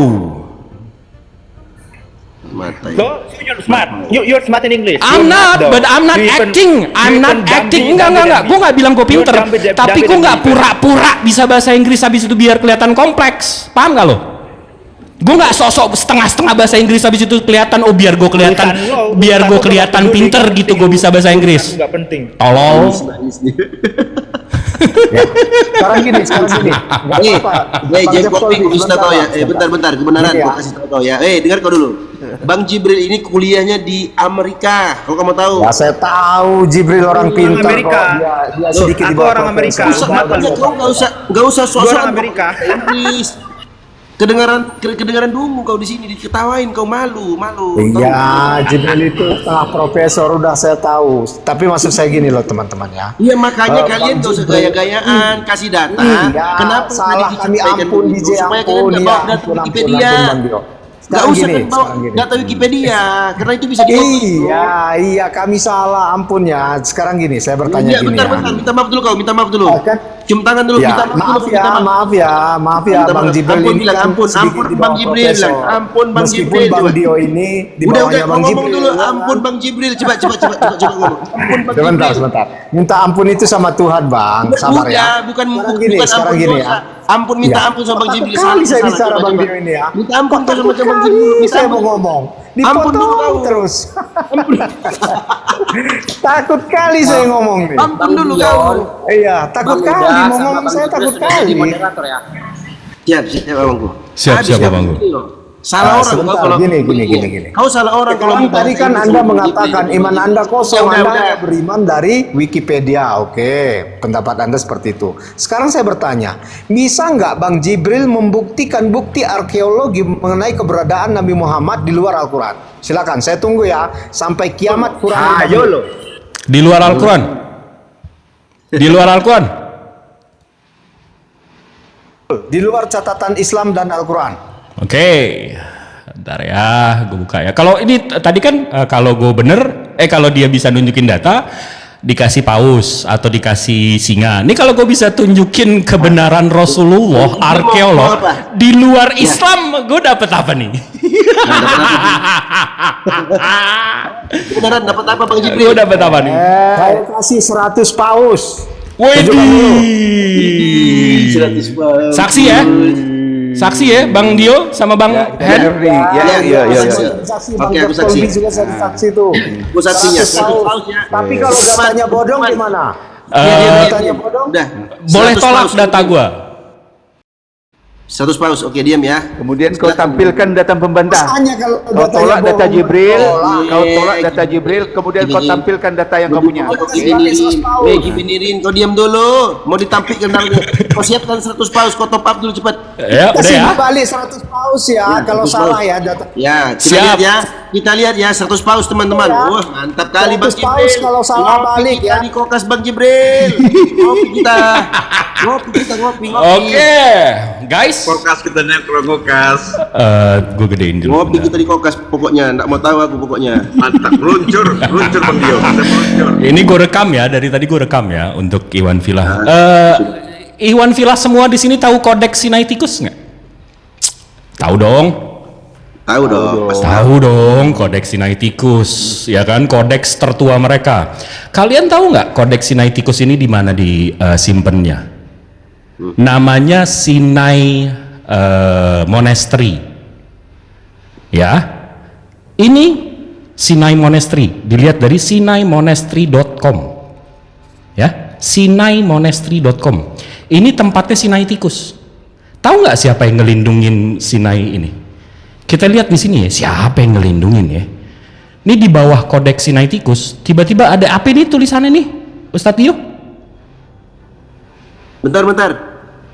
You're smart. You're smart in English. I'm not, but I'm not acting. I'm not acting. Enggak. Gue nggak bilang gue pinter, tapi gue nggak pura-pura bisa bahasa Inggris habis itu biar kelihatan kompleks. Paham nggak lo? Gue nggak sosok setengah-setengah bahasa Inggris habis itu kelihatan biar gue kelihatan pinter gitu gue bisa bahasa Inggris. Nggak penting. Tolol. Sekarang gini. Nih, Jeff Colby, kasih tahu ya. Bentar, kebenaran gue kasih tahu ya. Dengar kau dulu. Bang Jibril ini kuliahnya di Amerika. Kalau kamu tahu. Ya saya tahu Jibril orang pintar kok. Dia sedikit di bawah orang Amerika. Nggak usah sosok Amerika. Inggris. Kedengaran dulu kau di sini diketawain, kau malu. Iya, Jibril itu setengah profesor udah saya tahu. Tapi maksud saya gini loh teman-teman ya. Iya makanya kalian gak usah gaya-gayaan kasih data. Kenapa salah kami ampun DJ ampun ya. Data Wikipedia. Gak usah bawa data Wikipedia karena itu bisa dipotong. Iya kami salah ampun ya. Sekarang gini saya bertanya gini. Bentar, minta maaf dulu. Cium tangan dulu. Ya, maaf ya Bang Jibril ini kan ampun Bang Jibril. Ampun Bang Jibril. Bang Dio ini di bawahnya Bang Jibril. Dulu ampun Bang Jibril. Coba ngomong. Ampun Bang Sebentar. Minta ampun itu sama Tuhan Bang. Sabar ya. Bukan sekarang gini ya. Ampun minta ampun sama Bang Jibril. Kali saya bicara Bang Dio ini ya. Minta ampun sama Bang Jibril. Saya mau ngomong. Ampun dulu terus. Takut kali saya ngomong nih. Ampun dulu kau. Iya, takut kali mau ngomong saya takut kali. Siap abangku. Siap abangku. Salah orang kalau gini. Kau salah orang kalau tadi kan Anda mengatakan iman Anda kosong, Anda beriman dari Wikipedia. Oke, pendapat Anda seperti itu. Sekarang saya bertanya, bisa nggak Bang Jibril membuktikan bukti arkeologi mengenai keberadaan Nabi Muhammad di luar Al-Quran? Silakan, saya tunggu ya sampai kiamat Quran. Ayo lo. Di luar Al-Quran. Di luar catatan Islam dan Al-Quran. Oke, bentar ya, gue buka ya. Kalau ini tadi kan kalau gue bener, kalau dia bisa nunjukin data, dikasih paus atau dikasih singa. Ini kalau gue bisa tunjukin kebenaran Rasulullah, arkeolog di luar Islam, gue dapet apa nih? Beneran dapat apa Bang Jibril? Gue dapet apa nih? Saya kasih 100 paus. Widih. 100 paus. Saksi ya, Bang Dio sama Bang Hen. Iya. Saksi. Oke, aku saksi. Juga saksi tuh. Aku saksinya. Tapi kalau datanya bodong gimana? Datanya bodong? Boleh tolak data gua. 100 paus, oke diam ya. Kemudian kau tampilkan data pembantah. Hanya kalau Kau tolak datanya data bohong, Jibril, tolak. kau tolak data Jibril, kemudian kau Gini. tampilkan data yang kau punya. Benirin, kau diam dulu. Mau ditampilkan kau siapkan 100 paus, kau top up dulu cepat. Ya, udah Kasih ya. balik 100 paus ya, kalau 100 salah paus. ya data. Ya, kita Siap. lihat ya. Kita lihat ya 100 paus teman-teman. Ya. Wah, mantap kali Bang 100 paus Jibril. kalau salah Ngopi balik kita ya. di Kokas Bang Jibril. Ngopi kita. Ngopi. Oke, guys. Kulkas kita nekro kulkas. Gue gedein dulu. Ngopi kita di Kokas pokoknya. Nggak mau tahu aku pokoknya. Mantap, meluncur Bang Dio. Kita meluncur. Ini gue rekam ya, dari tadi gue rekam ya untuk Iwan Villa. Iwan Villa semua di sini tahu kodeks Sinaiticus nggak? Tahu dong. Tahu dong. Pasti. Tahu dong, kodeks Sinaiticus, ya kan, kodeks tertua mereka. Kalian tahu nggak kodeks Sinaiticus ini di mana disimpannya? Namanya Sinai Monastery. Ya, ini Sinai Monastery. Dilihat dari sinaimonastry.com. Ya, sinaimonastry.com. Ini tempatnya Sinaiticus. Tahu nggak siapa yang ngelindungin Sinai ini? Kita lihat di sini ya, siapa yang ngelindungin ya? Ini di bawah kodeks Sinaiticus, tiba-tiba ada apa ini tulisannya nih, Ustadz Tio? Bentar.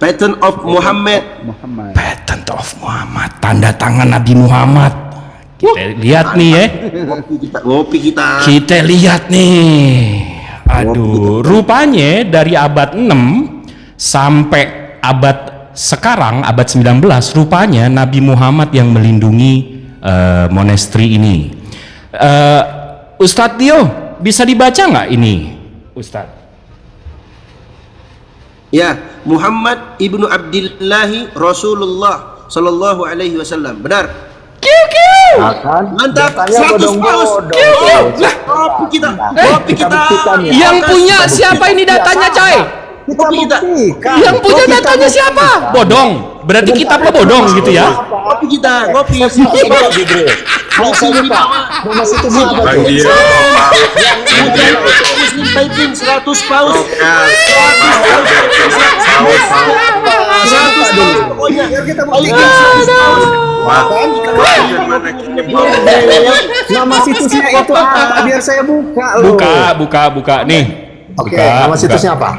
Pattern of Muhammad. Patent of Muhammad, tanda tangan Nabi Muhammad. Kita lihat nih ya. Ngopi kita. Kita lihat nih. Aduh, rupanya dari abad 6 sampai abad sekarang, abad 19, rupanya Nabi Muhammad yang melindungi monasteri ini. Ustadz Tio, bisa dibaca nggak ini, Ustadz? Ya, Muhammad ibnu Abdillahi Rasulullah Sallallahu Alaihi Wasallam. Benar. Akan Mantap. datanya 100 paus. Ngopi kita. Ngopi kita. buktikan ya. Yang punya siapa ini datanya, coy? Kita buktikan. Yang punya Kita datanya siapa? buktikan. Bodong. Berarti kitabnya bodong gitu ya? Ngopi kita. Ngopi. Mau saya buka. Nama situsnya apa Bang tuh? Dio. Muslim Typing 100 paus. Paus. 100 paus pokoknya. Biar kita buktikan. Nama situsnya itu apa? Biar saya buka loh. Buka nih. Oke, Buka, nama buka. situsnya apa?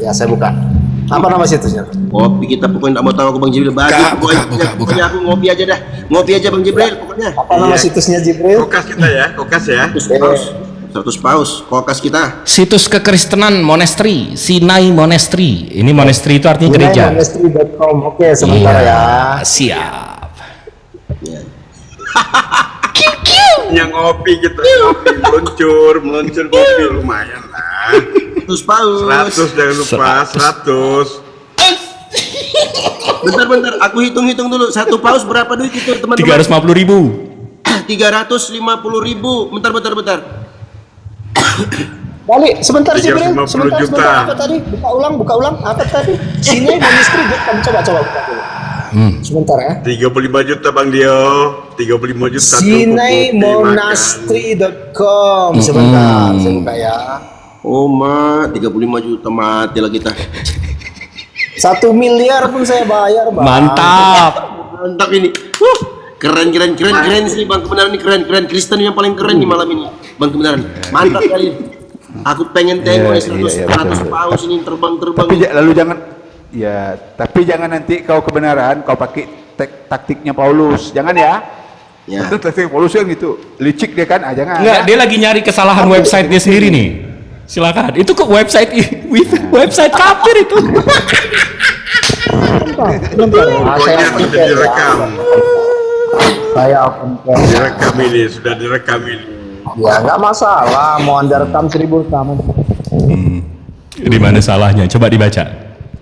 Ya, saya buka. Apa nama situsnya? Ngopi kita pokoknya nggak mau tahu aku Bang Jibril bagi. Pokoknya aku ngopi aja dah. Ngopi aja Bang Jibril pokoknya. Apa nama situsnya Jibril? Kulkas kita ya, kulkas ya. 100 paus. Kokas kita. Situs kekristenan monasteri, Sinai Monastery. Ini monastery itu artinya gereja. Monastry.com. Oke, sebentar Iya, ya. siap. Yang ngopi kita ngopi meluncur ngopi lumayan lah. 100 paus. 100 jangan lupa 100. Bentar, aku hitung dulu. 1 paus berapa duit itu teman-teman? 350.000. 350.000. Bentar. Balik, sebentar Jibril. 350 Sebentar. juta. Apa tadi? Buka ulang. Apa tadi? Sini monastry.com. Coba buka dulu. Sebentar ya. 35 juta Bang Dio. 35 juta. Sinaimonastry.com. Sebentar, saya buka ya. Oh, 35 juta mati lah kita. 1 miliar pun saya bayar, Bang. Mantap. Mantap ini. Keren sih Bang Kebenaran ini keren Kristen yang paling keren di malam ini. Bang Kebenaran. Mantap kali. Aku pengen tengok nih 100 paus ini terbang. Tapi lalu jangan, ya, tapi jangan nanti kau kebenaran kau pakai taktiknya Paulus, jangan ya. Ya. Itu taktik Paulus kan gitu, licik dia kan, jangan. Enggak, dia lagi nyari kesalahan website dia sendiri nih. Silakan. Itu ke website website kafir itu. Pokoknya sudah direkam. Saya open cam. Sudah direkam ini. Ya, nggak masalah. Mau Anda rekam 1000 rekaman. Di mana salahnya? Coba dibaca.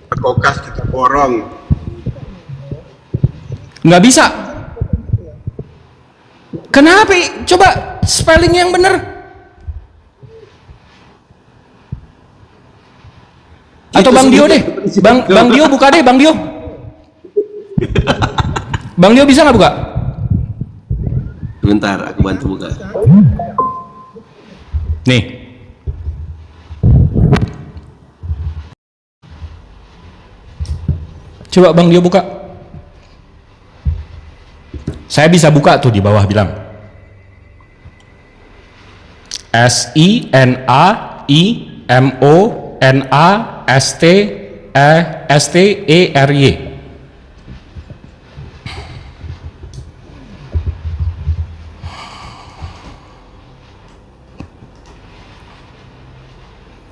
Kokas kita borong. Nggak bisa. Kenapa? Coba spelling yang benar. Atau Bang Dio deh. Bang Dio buka deh, Bang Dio. Bang Dio bisa nggak buka? Bentar, aku bantu buka. Nih. Coba Bang Dio buka. Saya bisa buka tuh di bawah bilang SINAIMONASTERY.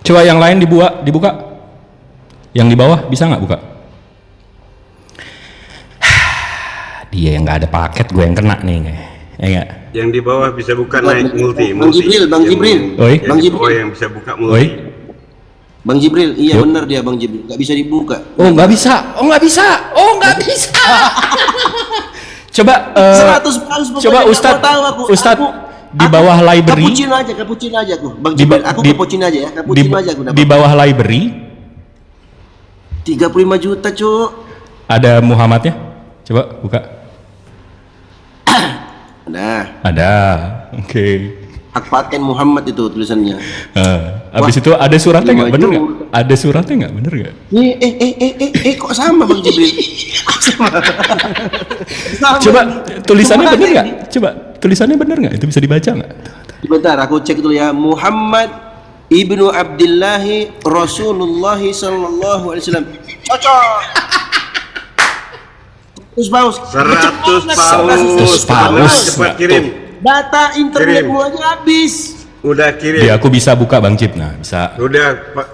Coba yang lain dibuka. Yang di bawah bisa nggak buka? Dia yang nggak ada paket, gue yang kena nih, ya nggak? Yang di bawah bisa buka naik multi. Bang Jibril, Bang Jibril. Oi. Bang Jibril. Yang bisa buka multi. Oi. Bang Jibril, iya Yuk. benar dia Bang Jibril, nggak bisa dibuka. Oh nggak bisa. Coba 100 pounds pokoknya, coba nggak Ustadz, mau tahu aku. Ustadz di bawah library. Kapucin aja aku. Bang Jibril, aku kapucin aja ya. Kapucin aja aku dapat. Di bawah library 35 juta, Cuk. ada Muhammadnya. Coba buka. Ada. Oke. Hak paten Muhammad itu tulisannya. Habis itu ada suratnya nggak? Bener nggak? Ada suratnya nggak? Bener nggak? Kok sama Bang Jibril? Kok sama? Coba tulisannya bener nggak? Coba tulisannya bener nggak? Itu bisa dibaca nggak? Sebentar, aku cek dulu ya. Muhammad ibnu Abdillahi Rasulullah sallallahu alaihi wasallam. Cocok. 100 paus. 100 paus. Cepat kirim. Data internetmu aja habis. Udah kirim. Dia aku bisa buka Bang Cip, nah bisa. Udah Pak.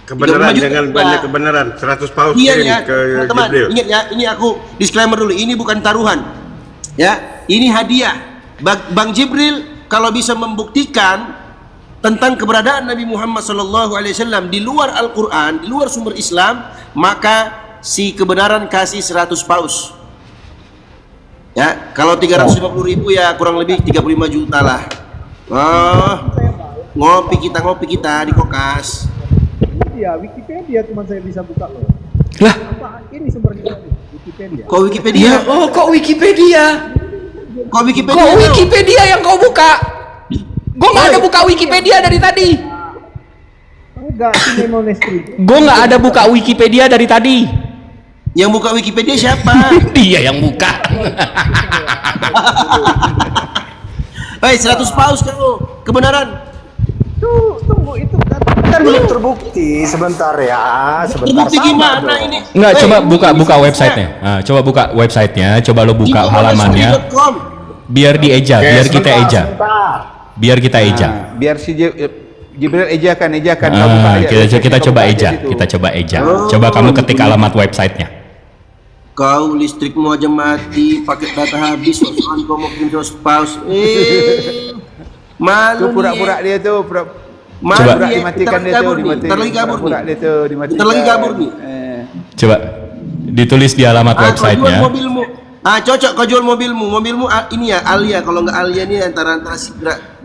Kebenaran, 35 juta. jangan banyak kebenaran. 100 paus Iya kirim ya, ke teman-teman. Jibril. Ingat ya, ini aku disclaimer dulu. Ini bukan taruhan. Ya, ini hadiah. Bang Jibril kalau bisa membuktikan tentang keberadaan Nabi Muhammad SAW di luar Al-Quran, di luar sumber Islam, maka si kebenaran kasih 100 paus. Ya, kalau 350.000 ya kurang lebih 35 juta lah. Ngopi kita di kokas. Ya, Wikipedia cuma saya bisa buka loh. Lah, Apa ini sumbernya? Wikipedia. Kok Wikipedia? kok Wikipedia? Kok Wikipedia? Kok Wikipedia yang kau buka? Gue nggak ada buka Wikipedia dari tadi. Enggak, ini monestri. Gue nggak ada buka Wikipedia dari tadi. Yang buka Wikipedia siapa? Dia yang buka. Hei, 100 paus kamu. Kebenaran. Tunggu itu kan belum terbukti. Sebentar ya, sebentar. Terbukti sabar gimana dong. ini? Nggak, Hei, coba ini buka bisa. websitenya. Nah, coba buka websitenya. Coba lo buka Ini halamannya. monestri.com. Biar dieja, Oke, biar kita sebentar, eja. sebentar. Biar kita eja. Biar si Jibril ejakan. Kau Ah, buka aja. kita Kau coba buka aja eja. situ. Kita coba eja. Oh, Coba kamu ketik alamat websitenya. Kau listrikmu aja mati, paket data habis, soal kau mau kirim 100 paus. Malu Tu pura-pura nih. dia tu, Malu Coba. dia. dimatikan dia tu, Bentar lagi kabur pura-pura nih. dia tu, dimatikan. Bentar lagi kabur nih. Coba ditulis di alamat Kau jual websitenya. mobilmu. Cocok kau jual mobilmu. Mobilmu ini ya Alia. Kalau nggak Alia ini antara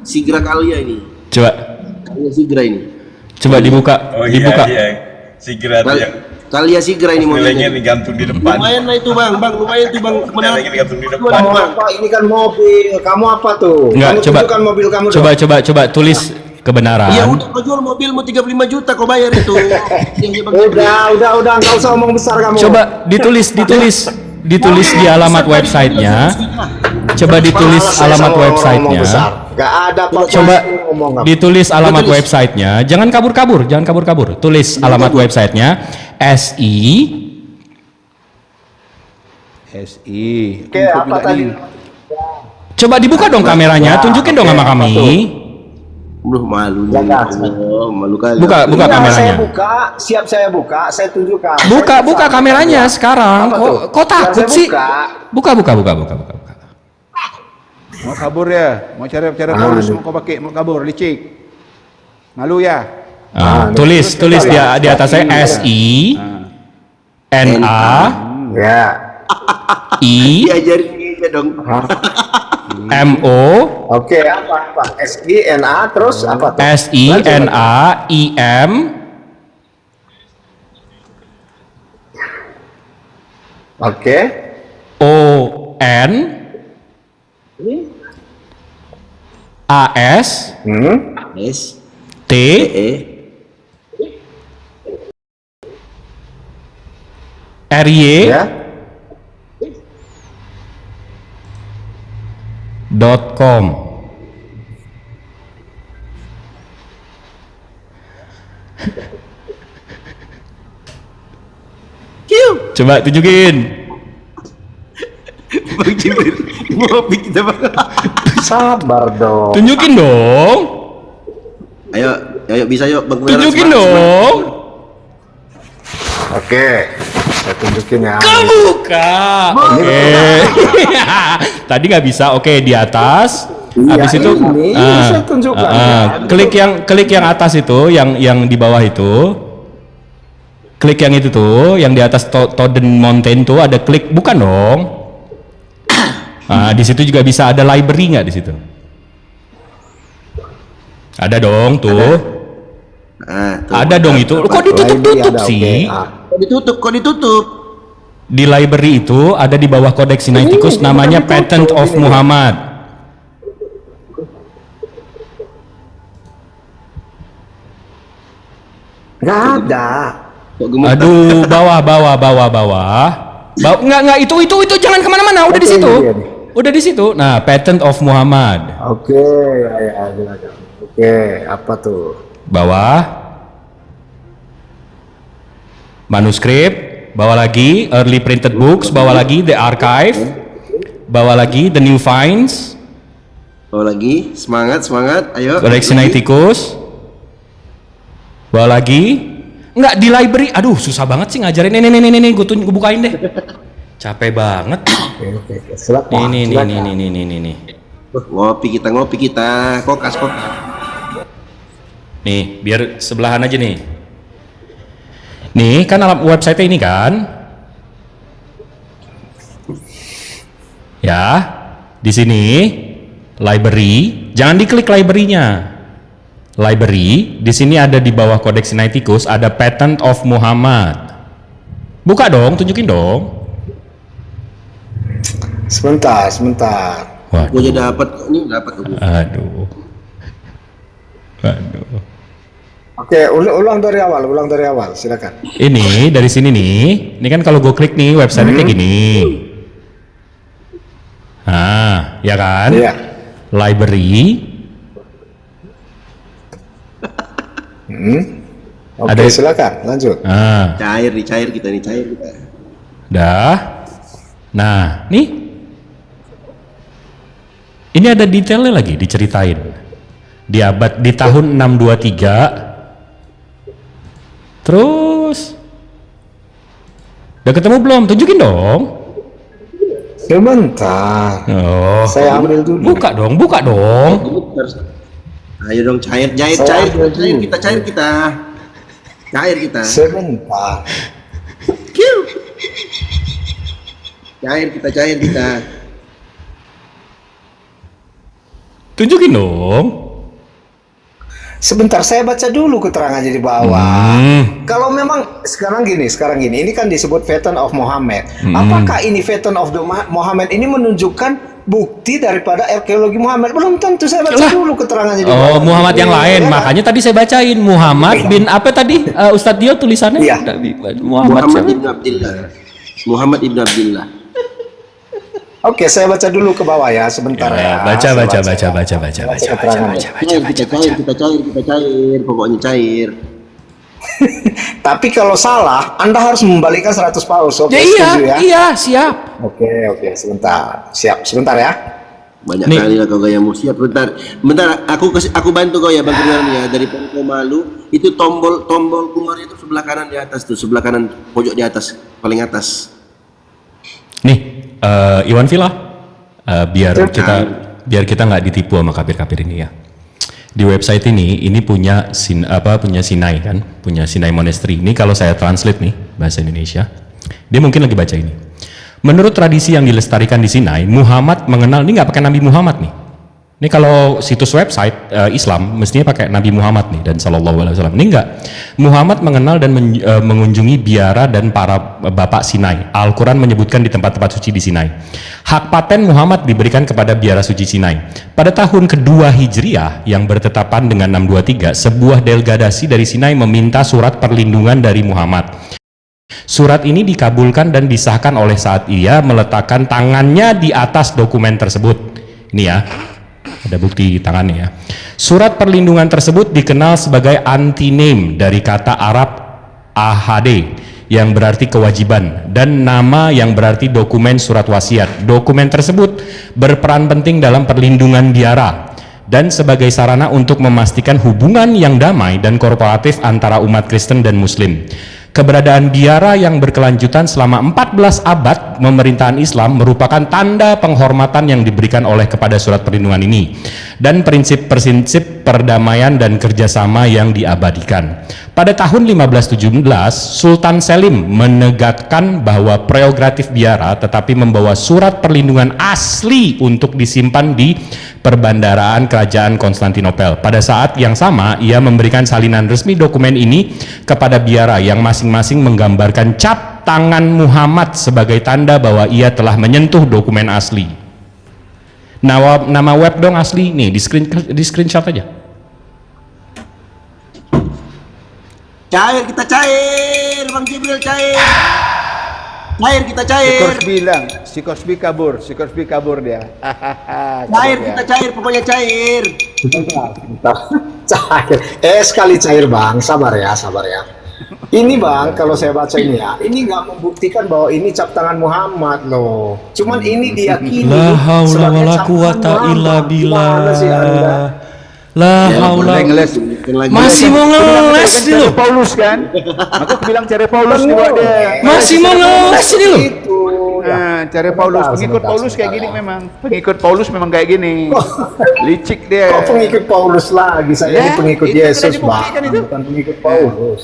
Sigrak Alia ini. Coba Alia Sigra ini. coba dibuka, dibuka. Segera Alia Sigra ini nilainya mobilnya. digantung di depan. Lumayan lah itu bang, lumayan tuh bang. Kebenaran. Nilainya digantung di depan. Jual, bang. Apa ini kan mobil? Kamu apa tuh? Enggak, Kamu coba. tunjukkan mobil kamu dong. Coba tulis kebenaran. Ya udah kau jual mobilmu 35 juta kau bayar itu. Udah, enggak usah omong besar kamu. Coba ditulis di alamat websitenya. Coba ditulis Malas saya alamat sama orang-orang websitenya. omong besar. Nggak ada apa-apa. Coba ngomong apa. ditulis alamat Ditulis. websitenya. Jangan kabur-kabur. Tulis alamat websitenya SI. Oke, apa tadi? Coba dibuka dong kameranya. Tunjukin dong sama kami. Duh malu nih. Jangan. Oh, malu kali. Buka Iya, kameranya. saya buka, saya buka, saya tunjukkan. Buka kameranya sekarang. Apa tuh? Kok takut Yang saya sih? buka. Buka. Mau kabur ya? Mau cara modus mau kau pakai mau kabur licik. Malu ya? Tulis di atas saya SI NA Ya. I Diajarin aja dong. MO Oke, apa? SINA terus apa tuh? SINA IM Oke. ON AS Yes. T RY Ya. Coba tunjukin. Bang Jibril, ngopi kita bang. Sabar dong. Tunjukin dong. Ayo bisa yuk Bang. Tunjukin dong. Oke, saya tunjukin ya. Buka. Oke. Tadi nggak bisa. Oke, di atas. Habis itu saya tunjukkan. klik yang atas itu, yang di bawah itu. Klik yang itu tuh, yang di atas Toden Mountain tuh ada klik, bukan dong? Di situ juga bisa ada library nggak di situ? Ada dong tuh. Ada dong itu. Kok ditutup sih? Kok ditutup? Di library itu ada di bawah Codex Sinaiticus namanya Patent of Muhammad. Nggak ada. Aduh, bawah. Nggak itu jangan kemana-mana, udah di situ. Udah di situ. Nah, Patent of Muhammad. Oke, ya. Oke, apa tuh? Bawah. Manuskrip, bawah lagi early printed books, bawah lagi the archive, bawah lagi the new finds. Bawah lagi, semangat, ayo. Codex Sinaiticus. Bawah lagi. Enggak di library. Aduh, susah banget sih ngajarin. Nih, gue bukain deh. Capek banget. Oke. Silakan. Nih. Ngopi kita. Kokas. Nih, biar sebelahan aja nih. Nih, kan alam website ini kan. Ya, di sini library. Jangan diklik library-nya. Library, di sini ada di bawah Codex Sinaiticus ada Patent of Muhammad. Buka dong, tunjukin dong. Sebentar. Gue aja dapat tuh. Aduh. Oke, ulang dari awal, silakan. Ini dari sini nih. Ini kan kalau gue klik nih website-nya kayak gini. Nah, ya kan? Iya. Library. Oke, silakan lanjut. Cair kita. Dah. Nah, nih. Ini ada detailnya lagi diceritain. Di tahun 623. Terus udah ketemu belum? Tunjukin dong. Sebentar. Oh. Saya ambil dulu. Buka dong. Ayo dong, cair kita. Sebentar. Cair kita. Tunjukin dong. Sebentar, saya baca dulu keterangannya di bawah. Kalau memang sekarang gini, ini kan disebut Patent of Muhammad. Apakah ini Patent of Muhammad ini menunjukkan bukti daripada arkeologi Muhammad? Belum tentu, saya baca dulu keterangannya di bawah. Oh, Muhammad yang lain, makanya tadi saya bacain Muhammad bin apa tadi? Ustadz Dio tulisannya? Iya. Muhammad ibn Abdillah. Oke, saya baca dulu ke bawah ya, sebentar ya. Baca. Kita cair, pokoknya cair. Tapi kalau salah, Anda harus membalikkan 100 paus. Oke, setuju ya? Iya, siap. Oke, sebentar. Sebentar ya. Banyak kali lah kau gayamu. Siap, bentar. Aku bantu kau ya, Bang Kurniawan ya. Dari Pangko Malu, itu tombol keluarnya itu sebelah kanan di atas tuh, sebelah kanan pojok di atas, paling atas. Nih, Iwan Villa, biar kita nggak ditipu sama kafir-kafir ini ya. Di website ini punya Sinai kan, punya Sinai Monastery. Ini kalau saya translate nih bahasa Indonesia, dia mungkin lagi baca ini. Menurut tradisi yang dilestarikan di Sinai, Muhammad mengenal, ini nggak pakai Nabi Muhammad nih. Ini kalau situs website Islam mestinya pakai Nabi Muhammad nih dan Sallallahu Alaihi Wasallam. Ini enggak. Muhammad mengenal dan mengunjungi biara dan para bapak Sinai. Al-Quran menyebutkan di tempat-tempat suci di Sinai. Hak paten Muhammad diberikan kepada biara suci Sinai. Pada tahun kedua Hijriah yang bertetapan dengan 623, sebuah delegasi dari Sinai meminta surat perlindungan dari Muhammad. Surat ini dikabulkan dan disahkan oleh saat ia meletakkan tangannya di atas dokumen tersebut. Ini ya, ada bukti tangannya ya. Surat perlindungan tersebut dikenal sebagai anti-name dari kata Arab ahad yang berarti kewajiban dan nama yang berarti dokumen surat wasiat. Dokumen tersebut berperan penting dalam perlindungan biara dan sebagai sarana untuk memastikan hubungan yang damai dan kooperatif antara umat Kristen dan Muslim. Keberadaan biara yang berkelanjutan selama 14 abad pemerintahan Islam merupakan tanda penghormatan yang diberikan oleh kepada surat perlindungan ini dan prinsip-prinsip perdamaian dan kerjasama yang diabadikan. Pada tahun 1517, Sultan Selim menegakkan bahwa prerogatif biara tetapi membawa surat perlindungan asli untuk disimpan di perbandaraan kerajaan Konstantinopel. Pada saat yang sama, ia memberikan salinan resmi dokumen ini kepada biara yang masing-masing menggambarkan cap tangan Muhammad sebagai tanda bahwa ia telah menyentuh dokumen asli. Nama web dong asli nih, di screenshot aja. Cair kita cair, Bang Jibril cair. Cair kita cair. Si Korsbi kabur dia. Cair kita cair, pokoknya cair. Cair. Sekali cair Bang, sabar ya. Ini Bang, kalau saya baca ini ya, ini nggak membuktikan bahwa ini cap tangan Muhammad loh. Cuman ini diyakini La haula sebagai wala cap quwata tangan illa Muhammad. billah. Gimana sih Anda? La haula. Masih mau ngeles nih lo. Paulus kan? Maka aku bilang cari Paulus juga dia. Masih mau ngeles ini lo. Itu. Nah, cari Paulus, pengikut Paulus kayak gini memang. Pengikut Paulus memang kayak gini. Licik dia. Kok pengikut Paulus lagi? Saya ini pengikut itu Yesus, sudah dibuktikan Bang. itu. Bukan pengikut Paulus.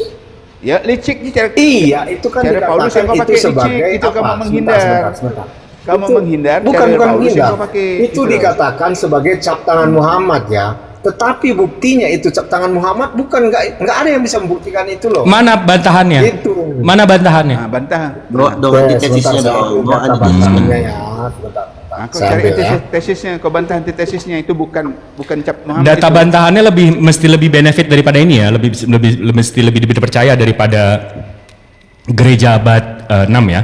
Ya, licik nih cara. Iya, itu kan cara Paulus yang kau dikatakan pakai itu sebagai licik, itu apa? kamu menghindar. Sebentar. Kamu Itu menghindar, bukan cara Paulus yang menghindar. kau pakai. Itu Gitu loh. dikatakan sebagai cap tangan Muhammad ya. Tetapi buktinya itu cap tangan Muhammad bukan nggak ada yang bisa membuktikan itu loh. Mana bantahannya? Itu. Mana bantahannya? Nah, bantah. Doa antitesisnya dong. Doa Bantahannya ya. Sebentar. Aku Saya cari ambil ya. tesisnya, kau bantah antitesisnya itu bukan cap Muhammad. Data itu. bantahannya mesti lebih benefit daripada ini ya, mesti lebih dipercaya daripada gereja abad 6 ya.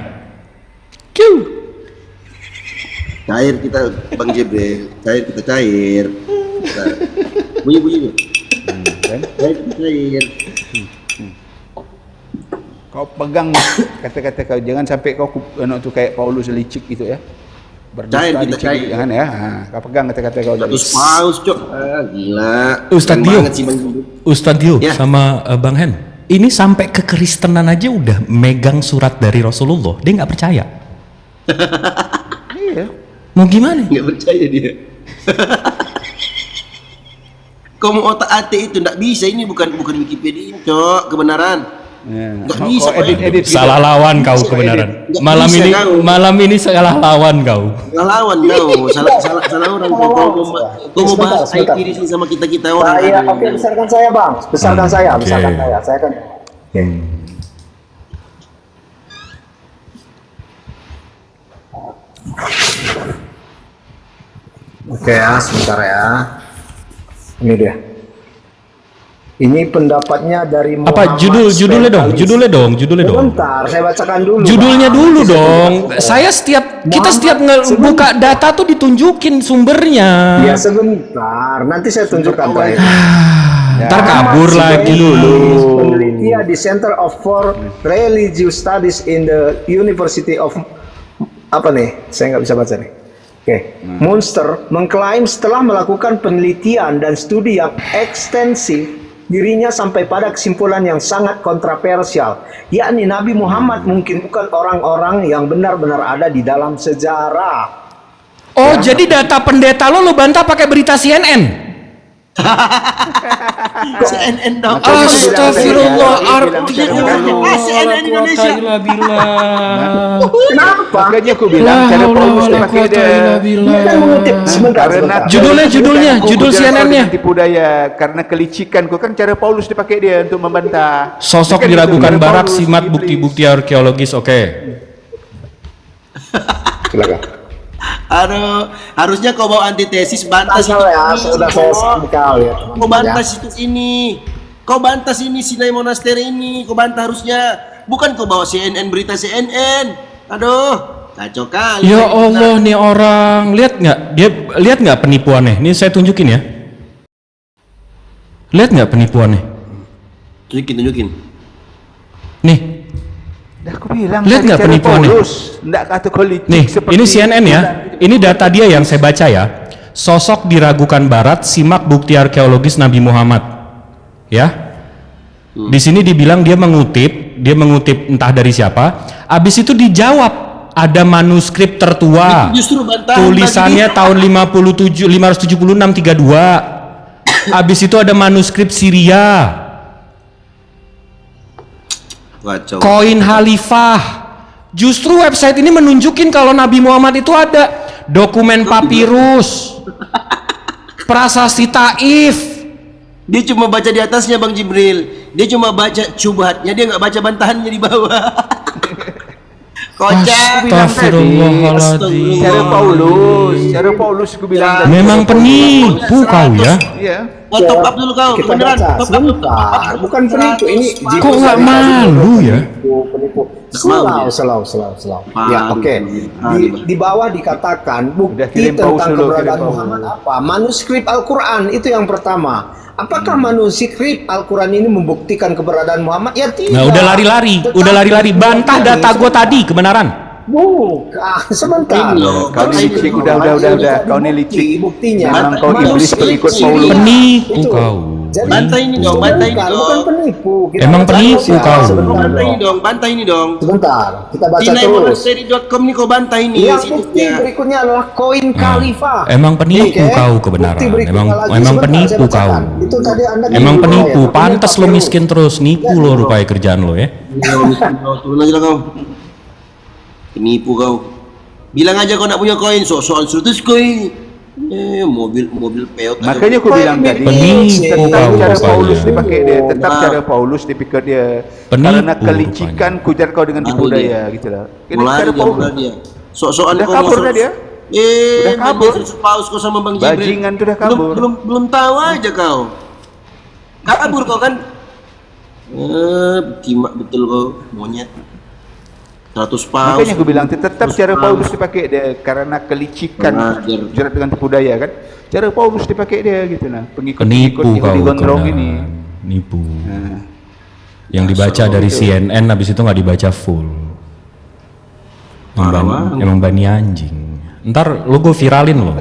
Cair kita Bang Jibril, cair kita cair. Bunyi. Kan? Cair kita cair. Kau pegang kata-kata kau, jangan sampai kau tuh kayak Paulus licik gitu ya. Cair kita licik, cair. jangan ya. Kau pegang kata-kata kau. Status paus, Cok. Gila. Ustadz Keren Dio, banget sih, Bang Jibril. Ustadz Dio Ya. sama Bang Hen, ini sampai kekristenan aja udah megang surat dari Rasulullah, dia nggak percaya. Iya. Mau gimana? Nggak percaya dia. Kau mau otak atik itu nggak bisa, ini bukan Wikipedia, Cok, kebenaran. Ya. Nggak Kau bisa, edit gitu. Salah lawan kau kebenaran. Nggak Malam bisa ini kau. salah lawan kau. Nggak lawan kau, salah orang. Kau mau bahas Sebentar. IT di sini sama kita orang. Saya, oke, besarkan saya Bang. Besarkan saya. oke. Saya kan. Oke. Oke ya, sebentar ya. Ini dia. Ini pendapatnya dari Apa Muhammad judulnya dong? Spentalis. Judulnya dong. Sebentar, saya bacakan dulu. Judulnya Bang. dulu Nanti saya dong. tunjukkan. Saya kita setiap Sebentar. buka data tuh ditunjukin sumbernya. Ya sebentar, nanti saya tunjukkan terakhir. Ntar kabur lagi dulu. Penelitian di Center for Religious Studies in the University of apa nih? Saya nggak bisa baca nih. Oke, Munster mengklaim setelah melakukan penelitian dan studi yang ekstensif, dirinya sampai pada kesimpulan yang sangat kontroversial, yakni Nabi Muhammad mungkin bukan orang-orang yang benar-benar ada di dalam sejarah. Oh, jadi data pendeta lo bantah pakai berita CNN? CNN dong. Astagfirullah, CNN Indonesia. Kenapa? Makanya aku bilang cara Paulus dipakai dia. Dia kan mengutip sebentar. Karena Judul CNN-nya. tipu daya karena kelicikan kau kan cara Paulus dipakai dia untuk membantah. Sosok Kan diragukan itu, Barak, Paulus, simak iblis. bukti-bukti arkeologis. Oke. Silakan. Aduh, harusnya kau bawa antitesis bantah Tahu ya, sudah saya sangkal ya. Kau bantah situs ini. Kau bantah sini Sinai Monastery ini. Kau bantah harusnya. Bukan kau bawa CNN, berita CNN. Aduh, Kacau kali. Ya Allah nih orang, lihat nggak penipuannya? Ini saya tunjukin ya. Lihat nggak penipuannya? Tunjukin. Nih. Dah aku bilang Lihat nggak penipuannya? Nggak katolik. Nih, ini CNN ya. Ini data dia yang saya baca ya. Sosok diragukan Barat, simak bukti arkeologis Nabi Muhammad. Ya. Di sini dibilang dia mengutip entah dari siapa. Abis itu dijawab ada manuskrip tertua. Justru bantahan Tulisannya tahun 576 32. Abis itu ada manuskrip Syria. Kacau. Koin Khalifah. Justru website ini menunjukin kalau Nabi Muhammad itu ada dokumen papirus, prasasti Taif. Dia cuma baca di atasnya Bang Jibril. Dia cuma baca syubhatnya, dia nggak baca bantahannya di bawah. Kocak. Astagfirullahaladzim. Cara Paulus aku bilang tadi. Memang penipu kau ya. Iya. Oh, top up dulu kau. Kita Beneran. baca Top up dulu. sebentar. Bukan penipu ini. Kok nggak malu ya? Penipu. Malu Selau. Ya, oke. Di bawah dikatakan Udah bukti kirim paus tentang dulu, keberadaan kirim paus Muhammad apa? Manuskrip Al-Quran itu yang pertama. Apakah manuskrip Al-Quran ini membuktikan keberadaan Muhammad? Ya tidak. Nah, udah lari-lari. Bantah data gue tadi, kebenaran. Bukan, sebentar. Kau ini licik, udah. Kau ini licik. Buktinya. Memang kau iblis pengikut Paulus. Penipu kau. Jadi, Bantai ini dong, bantai ini dong. Bukan penipu. Kita Emang baca penipu terus ya. kau. Bantai ini dong. Sebentar, kita baca terus. Dinaimonastery.com nih kau bantai nih. Yang bukti berikutnya adalah koin Khalifah. Emang penipu Oke. kau kebenaran. Bukti berikutnya Emang lagi. emang Sebentar, penipu saya kau. bacakan. Itu tadi Anda Emang ditipu, penipu. ya. Pantes lo Dokumen miskin terus, nipu lo rupanya kerjaan lo ya. Turun aja lah kau. Penipu kau. Bilang aja kau nak punya koin, soal 100 koin. Mobil peot. Makanya aku bilang tadi, Penipu tetap kau cara rupanya. Paulus dipakai dia, tetap cara Paulus dipikir dia. Penipu Karena kelicikan kujar kau dengan tipu daya gitu lah. Ini cara Paulus. dia. Soal Udah kabur dah dia. Udah kabur. Paus kau sama Bang Jibril. Bajingan tuh udah kabur. Belum tahu aja kau. Kabur kau kan. Kimak betul kau, monyet. 100 paus. Makanya aku bilang tetap cara Paulus dipakai dia karena kelicikan jerat dengan tipu daya kan. Cara Paulus dipakai dia gitu nah. Penipu Pengikut kau digondrong kebenaran. ini. Nipu. Nah. Yang dibaca dari CNN habis itu nggak dibaca full. Emang bani anjing. Ntar lo gue viralin lo.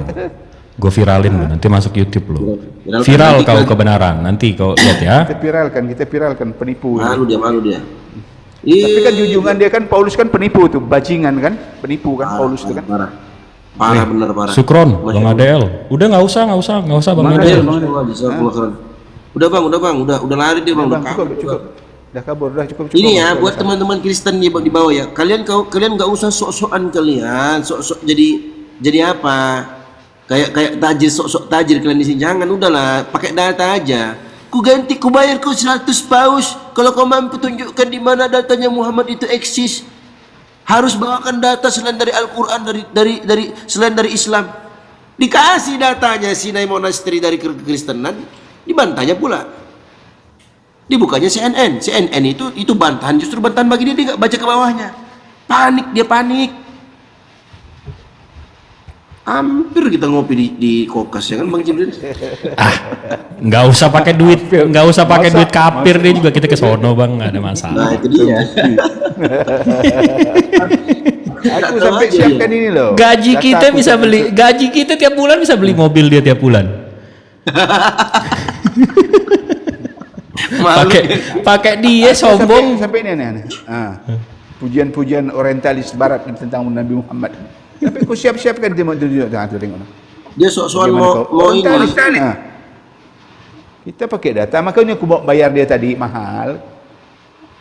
Gue viralin lo, nanti masuk YouTube lo. Viral kau kebenaran, nanti kau lihat ya. Kita viralkan penipu. Malu dia. Tapi kan junjungan dia kan Paulus kan penipu tuh, bajingan kan, penipu kan Paulus tuh kan. Parah bener. Sukron, Bang Adel. Udah nggak usah Bang Adel. Udah bang, udah lari dia bang. Cukup. Udah kabur, cukup. Ini ya buat teman-teman Kristen di bawah ya. Kalian nggak usah sok-sokan kalian, sok-sok jadi apa? Kayak tajir, sok-sok tajir kalian di sini. Jangan, udahlah, pakai data aja. Ku bayar kau 100 paus kalau kau mampu tunjukkan di mana datanya Muhammad itu eksis. Harus bawakan data selain dari Al-Quran, dari selain dari Islam. Dikasih datanya Sinai Monastery dari kekristenan, dibantahnya pula. Dibukanya CNN itu bantahan, justru bantahan bagi dia nggak baca ke bawahnya. Dia panik. Hampir kita ngopi di kokas ya kan Bang Jibril. Nggak usah pakai duit kapir dia juga kita ke sono Bang, nggak ada masalah. Nah itu dia. Aku sampai siapkan ini loh. Gaji kita tiap bulan bisa beli mobil dia tiap bulan. pakai dia sombong. Sampai ini aneh. Pujian-pujian orientalis barat tentang Nabi Muhammad. Tapi aku siap-siapkan dia mau tunjuk tengok. Dia soal mau ini. Kita pakai data, makanya aku mau bayar dia tadi mahal.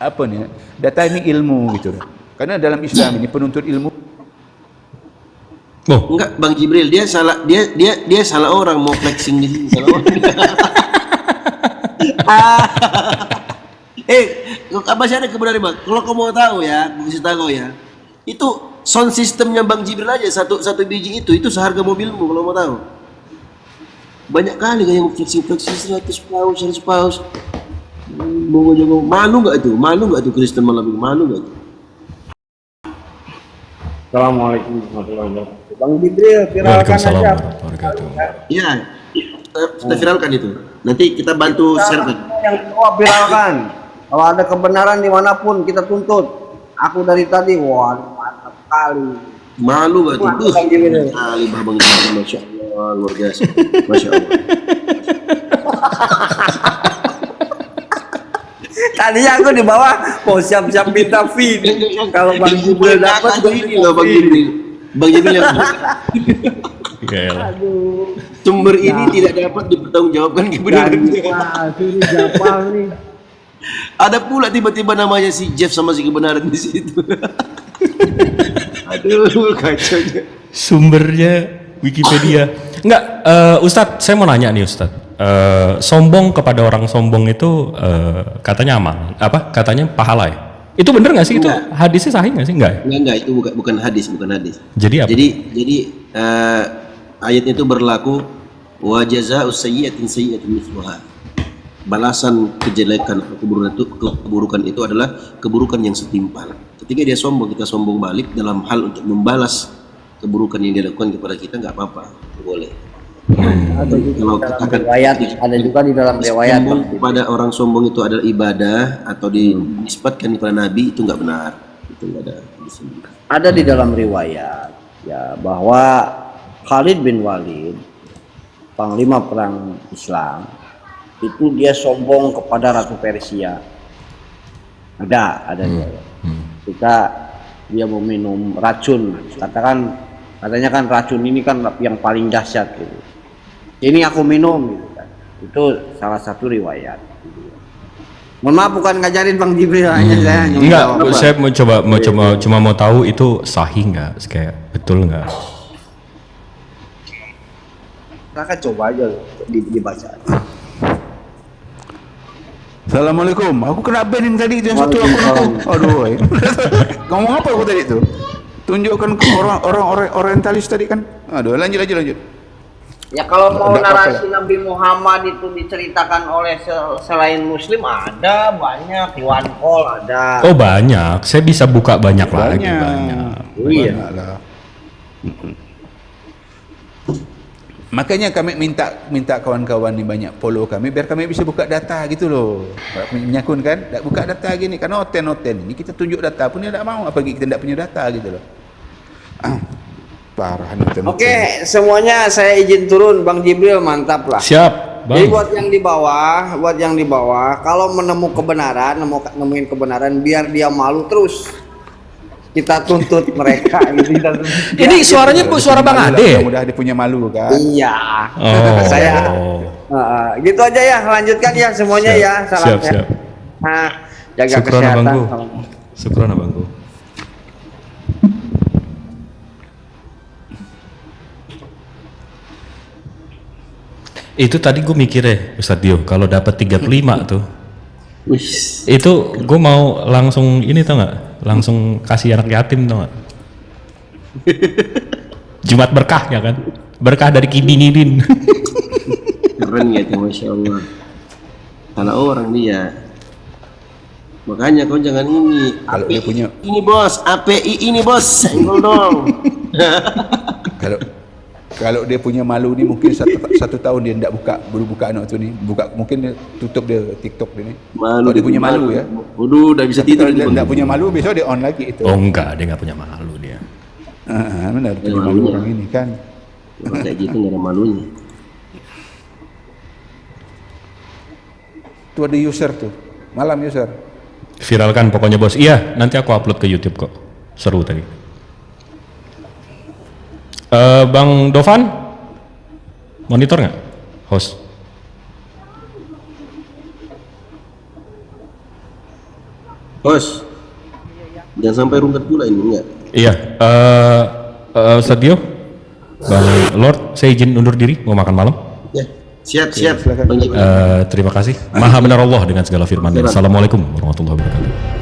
Apa nih? Data ini ilmu gitu. Karena dalam Islam ini penuntut ilmu. Oh, enggak Bang Jibril, dia salah orang mau flexing di sini, salah orang. Masih ada kebenaran Bang. Kalau kamu mau tahu ya, kasih tahu ya. Itu sound systemnya Bang Jibril aja satu biji itu seharga mobilmu kalau mau tahu. Banyak kali kayak yang flexing 100 paus. Malu nggak itu? Kristen malam ini malu nggak itu? Assalamualaikum warahmatullahi wabarakatuh. Bang Jibril, viralkan Waalaikumsalam aja. warahmatullahi wabarakatuh. Iya, kita viralkan itu. Nanti kita bantu share. Yang kedua viralkan. Kalau ada kebenaran dimanapun kita tuntut. Aku dari tadi, wah mantap sekali. Malu gak tuh? Bang Jibril. Kali Bang Jibril, Masya Allah, luar biasa. Masya Allah. Tadinya aku di bawah mau siap-siap minta feed. Kalau Bang Jibril dapat ini loh Bang Jibril. Bang Jibril yang sumber ini tidak dapat dipertanggungjawabkan kebenarannya. Ada pula tiba-tiba namanya si Jeff sama si kebenaran di situ. Aduh, kacaunya. Sumbernya Wikipedia. Enggak, Ustadz, saya mau nanya nih Ustadz. Sombong kepada orang sombong itu katanya amal, apa? Katanya pahala ya? Itu bener nggak sih? Itu hadisnya sahih nggak sih? Enggak, itu bukan hadis. Jadi apa? Jadi ayatnya itu berlaku wa jazaa'u sayyi'atin sayyi'atun mithluha. Balasan kejelekan atau keburukan itu adalah keburukan yang setimpal. Ketika dia sombong, kita sombong balik dalam hal untuk membalas keburukan yang dia lakukan kepada kita, nggak apa-apa, boleh. Kalau katakan ada juga di dalam riwayat kepada orang sombong itu adalah ibadah atau dinisbatkan kepada Nabi, itu nggak benar. Itu nggak ada di sini. Ada di dalam riwayat ya bahwa Khalid bin Walid, panglima perang Islam, itu dia sombong kepada Ratu Persia. Ada riwayat. Ketika dia mau minum racun, katanya kan racun ini kan yang paling dahsyat gitu. Ini aku minum gitu kan. Itu salah satu riwayat. Mohon maaf bukan ngajarin Bang Jibril hanya saya. Enggak, saya cuma mau tahu itu sahih nggak, kayak betul nggak? Silakan coba aja dibaca. Assalamualaikum. Aku kena ban yang tadi itu yang satu aku. Aduh. Ngomong apa aku tadi itu? Tunjukkan ke orang orientalis tadi kan. Aduh, lanjut. Ya kalau mau narasi Nabi Muhammad itu diceritakan oleh selain Muslim ada banyak, Iwan Kol ada. Oh banyak, saya bisa buka banyak lagi. Iya. Makanya kami minta kawan-kawan ni banyak follow kami biar kami bisa buka data gitu loh. Menyakun kan, tak buka data gini karena noten ini kita tunjuk data pun dia tak mau, apalagi kita tak punya data gitu loh. Parah noten. Oke, semuanya saya izin turun, Bang Jibril mantap lah. Siap, Bang. Jadi buat yang di bawah, kalau nemuin kebenaran biar dia malu terus. Kita tuntut mereka gitu. Ini suaranya suara Bang Ade. Mudah dia punya malu kan. Iya. Oh. Saya gitu aja ya, lanjutkan ya semuanya ya. Salam siap. Nah, jaga Syukron kesehatan. Abangku. Syukron Abangku. Itu tadi gue mikir ya Ustadz Dio, kalau dapat 35 tuh itu gue mau langsung ini tau gak, langsung kasih anak yatim tau gak. Jumat berkah ya kan, berkah dari Kibinidin. Keren gitu, Masya Allah. Karena orang dia, makanya kau jangan ini. Kalau dia punya ini bos, API ini bos, senggol dong. Kalau dia punya malu ni mungkin satu tahun dia tidak baru buka anak tu ni, mungkin dia tutup dia TikTok dia ni. Kalau dia punya malu ya. Waduh, dah bisa tidur. Dia tidak punya malu, besok dia on lagi itu. Oh enggak, dia nggak punya malu dia. Benar, punya malu orang ini kan. Kayak gitu nggak ada malunya. Tu ada user tu, malam user. Viralkan pokoknya bos. Iya, nanti aku upload ke YouTube kok. Seru tadi. Bang Dovan, monitor nggak? Host. Host, jangan sampai rungkat pula ini enggak? Iya. Sadio, Bang Lord, saya izin undur diri, mau makan malam. Ya, siap. Silakan. Bang Jibril. Terima kasih. Maha benar Allah dengan segala firman-Nya. Assalamualaikum warahmatullahi wabarakatuh.